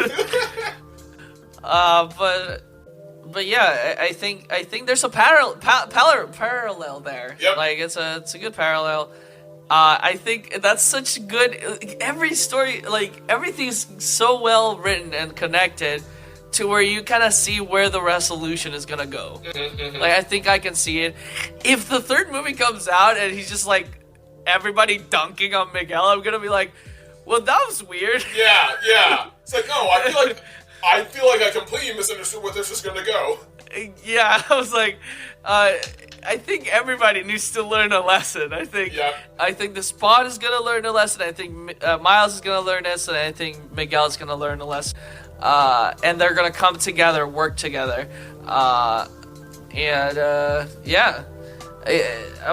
But yeah, I think there's a parallel there. Yep. Like, it's a good parallel. I think that's such good. Every story, like, everything's so well written and connected to where you kind of see where the resolution is gonna go. Like, I think I can see it. If the third movie comes out and he's just like everybody dunking on Miguel, I'm gonna be like, well, that was weird. Yeah. It's like, no, I feel like I completely misunderstood where this was gonna go. Yeah, I was like, I think everybody needs to learn a lesson. I think the Spot is gonna learn a lesson. I think Miles is gonna learn this, and I think Miguel is gonna learn a lesson. And they're gonna come together, work together, I'm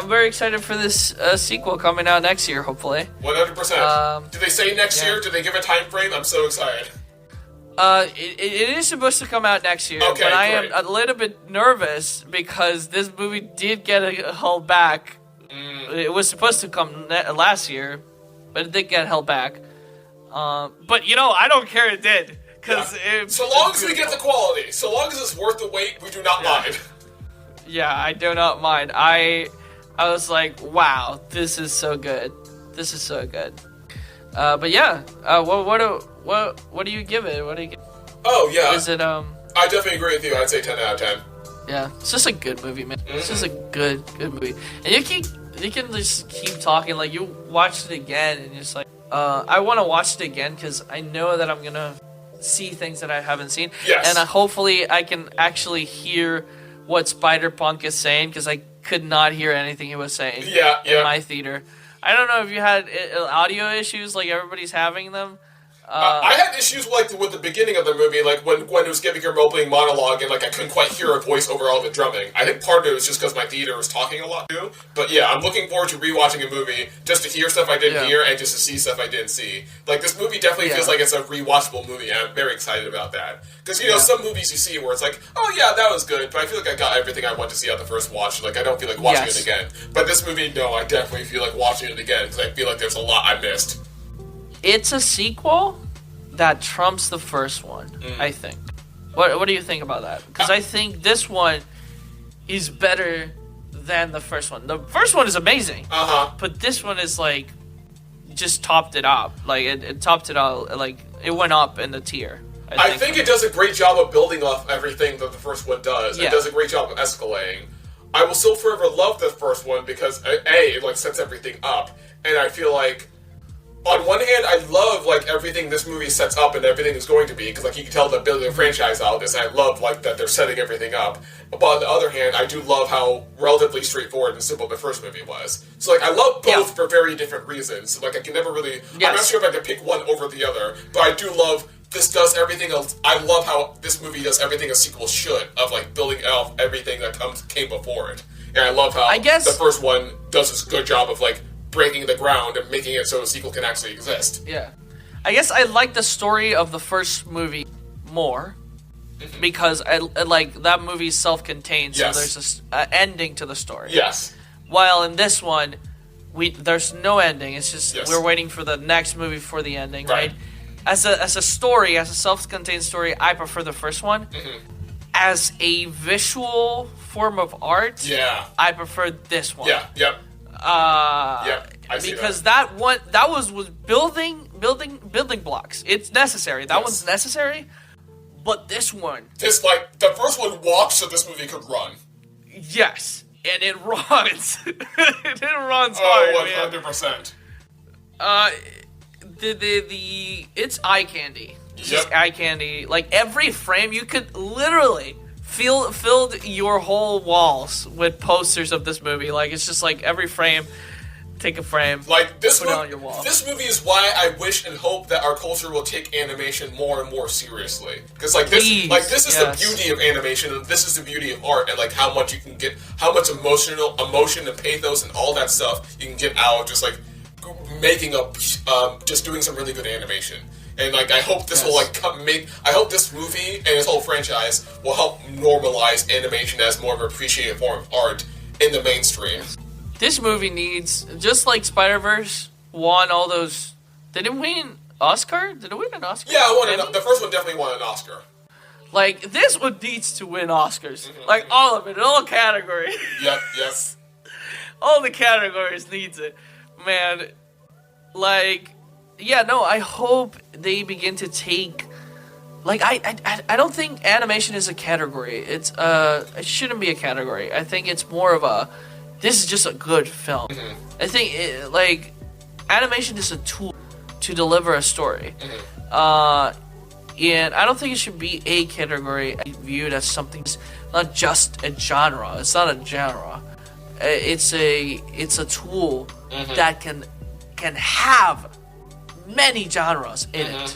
very excited for this sequel coming out next year, hopefully. 100%. Did they say next year? Did they give a time frame? I'm so excited. It is supposed to come out next year, but I am a little bit nervous because this movie did get held back. It was supposed to come last year, but it did get held back. But I don't care, it did. So long as we get the quality, so long as it's worth the wait, we do not mind. Yeah, I do not mind. I was like, wow, this is so good. This is so good. But yeah, what do you give it? What do you give? Oh yeah. Is it I definitely agree with you. I'd say 10 out of 10. Yeah, it's just a good movie, man. It's just a good movie. And you can just keep talking, like, you watched it again and you're just like, I want to watch it again because I know that I'm gonna see things that I haven't seen. Yes. And hopefully I can actually hear what Spider-Punk is saying, because I could not hear anything he was saying in my theater. I don't know if you had audio issues like everybody's having them. I had issues with the beginning of the movie, like when Gwen was giving her opening monologue, and like I couldn't quite hear her voice over all the drumming. I think part of it was just because my theater was talking a lot too. But yeah, I'm looking forward to rewatching a movie just to hear stuff I didn't hear and just to see stuff I didn't see. Like, this movie definitely feels like it's a rewatchable movie, and I'm very excited about that. Because some movies you see where it's like, oh yeah, that was good, but I feel like I got everything I want to see on the first watch. Like, I don't feel like watching it again. But this movie, no, I definitely feel like watching it again because I feel like there's a lot I missed. It's a sequel that trumps the first one, I think. What do you think about that? Because I think this one is better than the first one. The first one is amazing, but this one is like just topped it up. Like it topped it all. Like it went up in the tier. I think it does a great job of building off everything that the first one does. It does a great job of escalating. I will still forever love the first one because it like sets everything up, and I feel like, on one hand, I love like everything this movie sets up and everything is going to be, because like you can tell they're building a franchise out of this, and I love like that they're setting everything up. But on the other hand, I do love how relatively straightforward and simple the first movie was. So like I love both for very different reasons. Like I can never really, I'm not sure if I can pick one over the other, but I do love this does everything else. I love how this movie does everything a sequel should, of like building off everything that came before it. And I love how the first one does this good job of like breaking the ground and making it so a sequel can actually exist. Yeah. I guess I like the story of the first movie more because I like that movie's self-contained, so there's an ending to the story. Yes. While in this one, there's no ending. It's just we're waiting for the next movie for the ending, right? As a story, as a self-contained story, I prefer the first one. As a visual form of art, I prefer this one. I see because that was building blocks. It's necessary. That one's necessary, but this one, the first one walked so this movie could run. Yes, and it runs. It runs hard. 100%. it's eye candy. It's Yep. just eye candy. Like every frame, you could literally filled your whole walls with posters of this movie. Like it's just like every frame. Take a frame, like this put it on your wall. This movie is why I wish and hope that our culture will take animation more and more seriously. Because like this is the beauty of animation, and this is the beauty of art, and like how much you can get, how much emotion and pathos and all that stuff you can get out of just like making up, just doing some really good animation. And like I hope this will like I hope this movie and this whole franchise will help normalize animation as more of an appreciated form of art in the mainstream. This movie needs, just like Spider-Verse won all those. Did it win Oscar? Did it win an Oscar? Yeah, the first one definitely won an Oscar. Like, this one needs to win Oscars. Like, all of it, in all categories. Yep, yes. All the categories needs it. Man, like, yeah, no, I hope they begin to take... Like, I don't think animation is a category. It shouldn't be a category. I think it's more of a... This is just a good film. I think, animation is a tool to deliver a story. And I don't think it should be a category viewed as something, not just a genre. It's not a genre. It's a tool that can have many genres in it.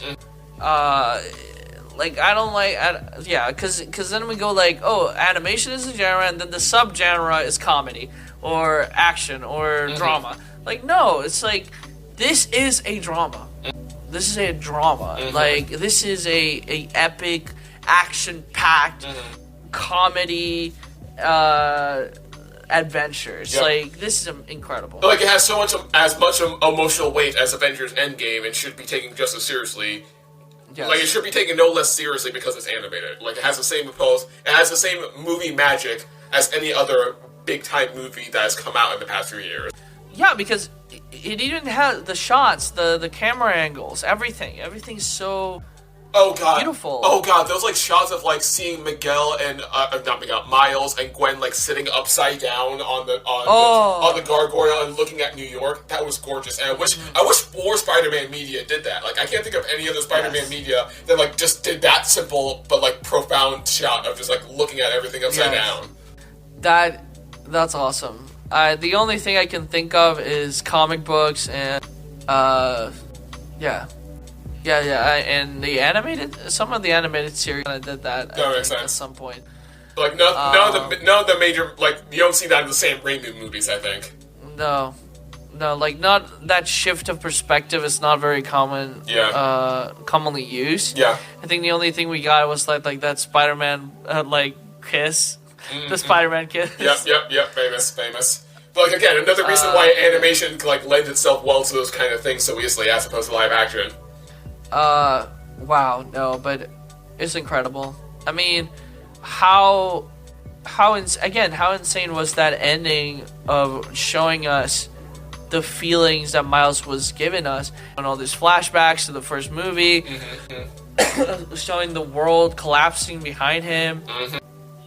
Because then we go like, oh, animation is a genre, and then the subgenre is comedy or action or drama. Like, no, it's like this is a drama. This is a drama. Like, this is a epic, action-packed comedy adventures. Yep. Like, this is incredible. Like, it has as much emotional weight as Avengers Endgame and should be taken just as seriously. Yes. Like, it should be taken no less seriously because it's animated. Like, it has the same movie magic as any other big-time movie that has come out in the past few years. Yeah, because it even has the shots, the camera angles, everything. Everything's so beautiful. Oh god, those like shots of like seeing Miguel and Miles and Gwen like sitting upside down on the gargoyle and looking at New York. That was gorgeous. And I wish more Spider-Man media did that. Like, I can't think of any other Spider-Man media that like just did that simple but like profound shot of just like looking at everything upside down. That's awesome. The only thing I can think of is comic books and and some of the animated series kind of did that. That makes sense. At some point. Like none of the major, like, you don't see that in the same Raimi movies, I think. No, like, not that shift of perspective is not very common. Yeah. Commonly used. Yeah. I think the only thing we got was like that Spider-Man kiss. The Spider-Man kiss. Yep. Famous. But like, again, another reason why animation like lends itself well to those kind of things so easily as opposed to live action. Wow, no, but it's incredible. I mean, how insane was that ending of showing us the feelings that Miles was giving us, and all these flashbacks to the first movie, showing the world collapsing behind him,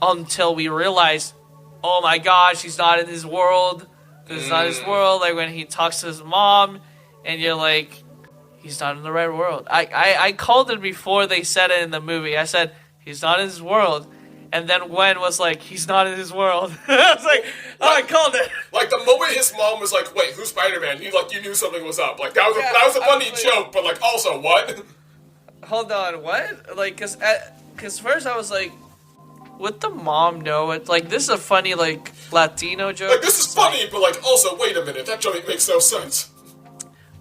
until we realized, oh my gosh, he's not in his world. This is not his world. Like, when he talks to his mom, and you're like, he's not in the right world. I called it before they said it in the movie. I said, he's not in his world. And then Gwen was like, he's not in his world. I was like, I called it. Like, the moment his mom was like, wait, who's Spider-Man? You knew something was up. Like, that was a funny joke, but like, also, what? Hold on, what? Like, cause first I was like, would the mom know it? Like, this is a funny, like, Latino joke. Like, this is funny, but like, also, wait a minute, that joke makes no sense.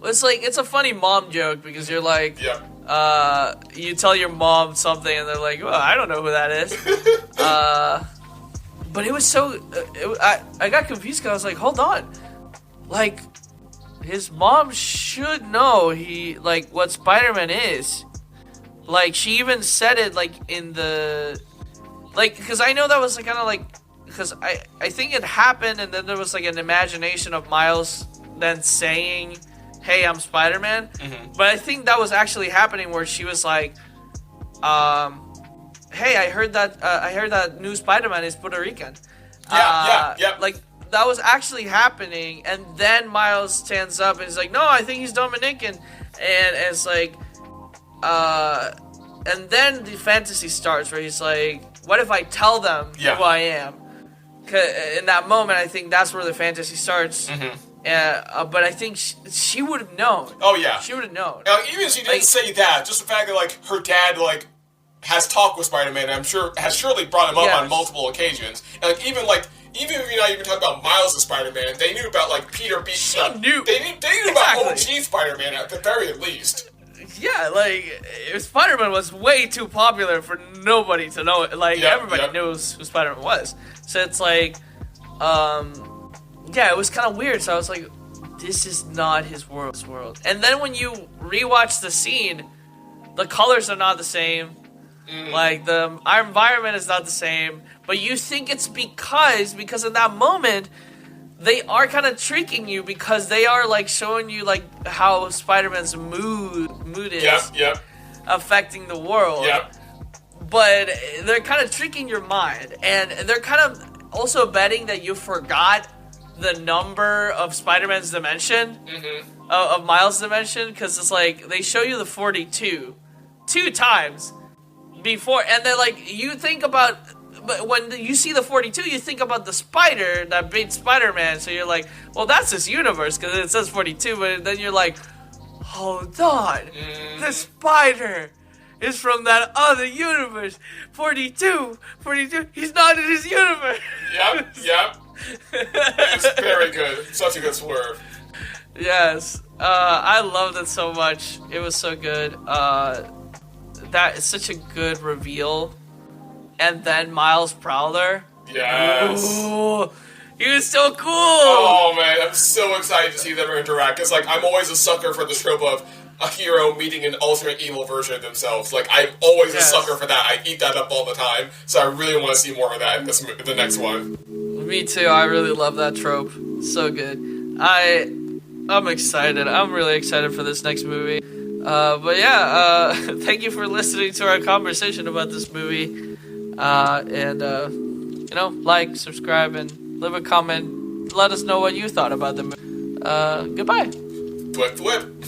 It's like, it's a funny mom joke because you're like, you tell your mom something and they're like, well, I don't know who that is. But it was so, I got confused because I was like, hold on. Like, his mom should know what Spider-Man is. Like, she even said it, like, in the, like, because I know that was kind of like, because I think it happened and then there was like an imagination of Miles then saying, hey, I'm Spider-Man. But I think that was actually happening where she was like, hey, I heard that new Spider-Man is Puerto Rican. Yeah. Like, that was actually happening, and then Miles stands up and he's like, no, I think he's Dominican, and it's like, and then the fantasy starts where he's like, what if I tell them who I am? In that moment, I think that's where the fantasy starts. But I think she would have known. Oh yeah, she would have known. Even if she didn't say that, just the fact that like her dad like has talked with Spider-Man, and I'm sure has surely brought him up on multiple occasions. And like even if you're not even talking about Miles and Spider-Man, they knew about like Peter B. She knew. They knew about OG Spider-Man at the very least. Yeah, like Spider-Man was way too popular for nobody to know. Like everybody knows who Spider-Man was. So it's like, it was kind of weird. So I was like, this is not his world. And then when you rewatch the scene, the colors are not the same. Like our environment is not the same. But you think it's because in that moment, they are kind of tricking you because they are like showing you like how Spider-Man's mood is affecting the world. But they're kind of tricking your mind, and they're kind of also betting that you forgot the number of Spider-Man's dimension, of Miles' dimension, because it's like they show you the 42 2 times before, and then like you think about. But when you see the 42, you think about the spider that beat Spider-Man. So you're like, well, that's his universe because it says 42. But then you're like, hold on. The spider is from that other universe. 42. He's not in his universe. Yep. It's very good. Such a good swerve. Yes. I loved it so much. It was so good. That is such a good reveal. And then Miles Prowler. Yes. Ooh, he was so cool. Oh, man. I'm so excited to see them interact. Because, like, I'm always a sucker for the trope of a hero meeting an alternate evil version of themselves. Like, I'm always a sucker for that. I eat that up all the time. So I really want to see more of that in the next one. Me too. I really love that trope. So good. I'm excited. I'm really excited for this next movie. But yeah, thank you for listening to our conversation about this movie. Like, subscribe, and leave a comment. Let us know what you thought about the movie. Goodbye. Flip.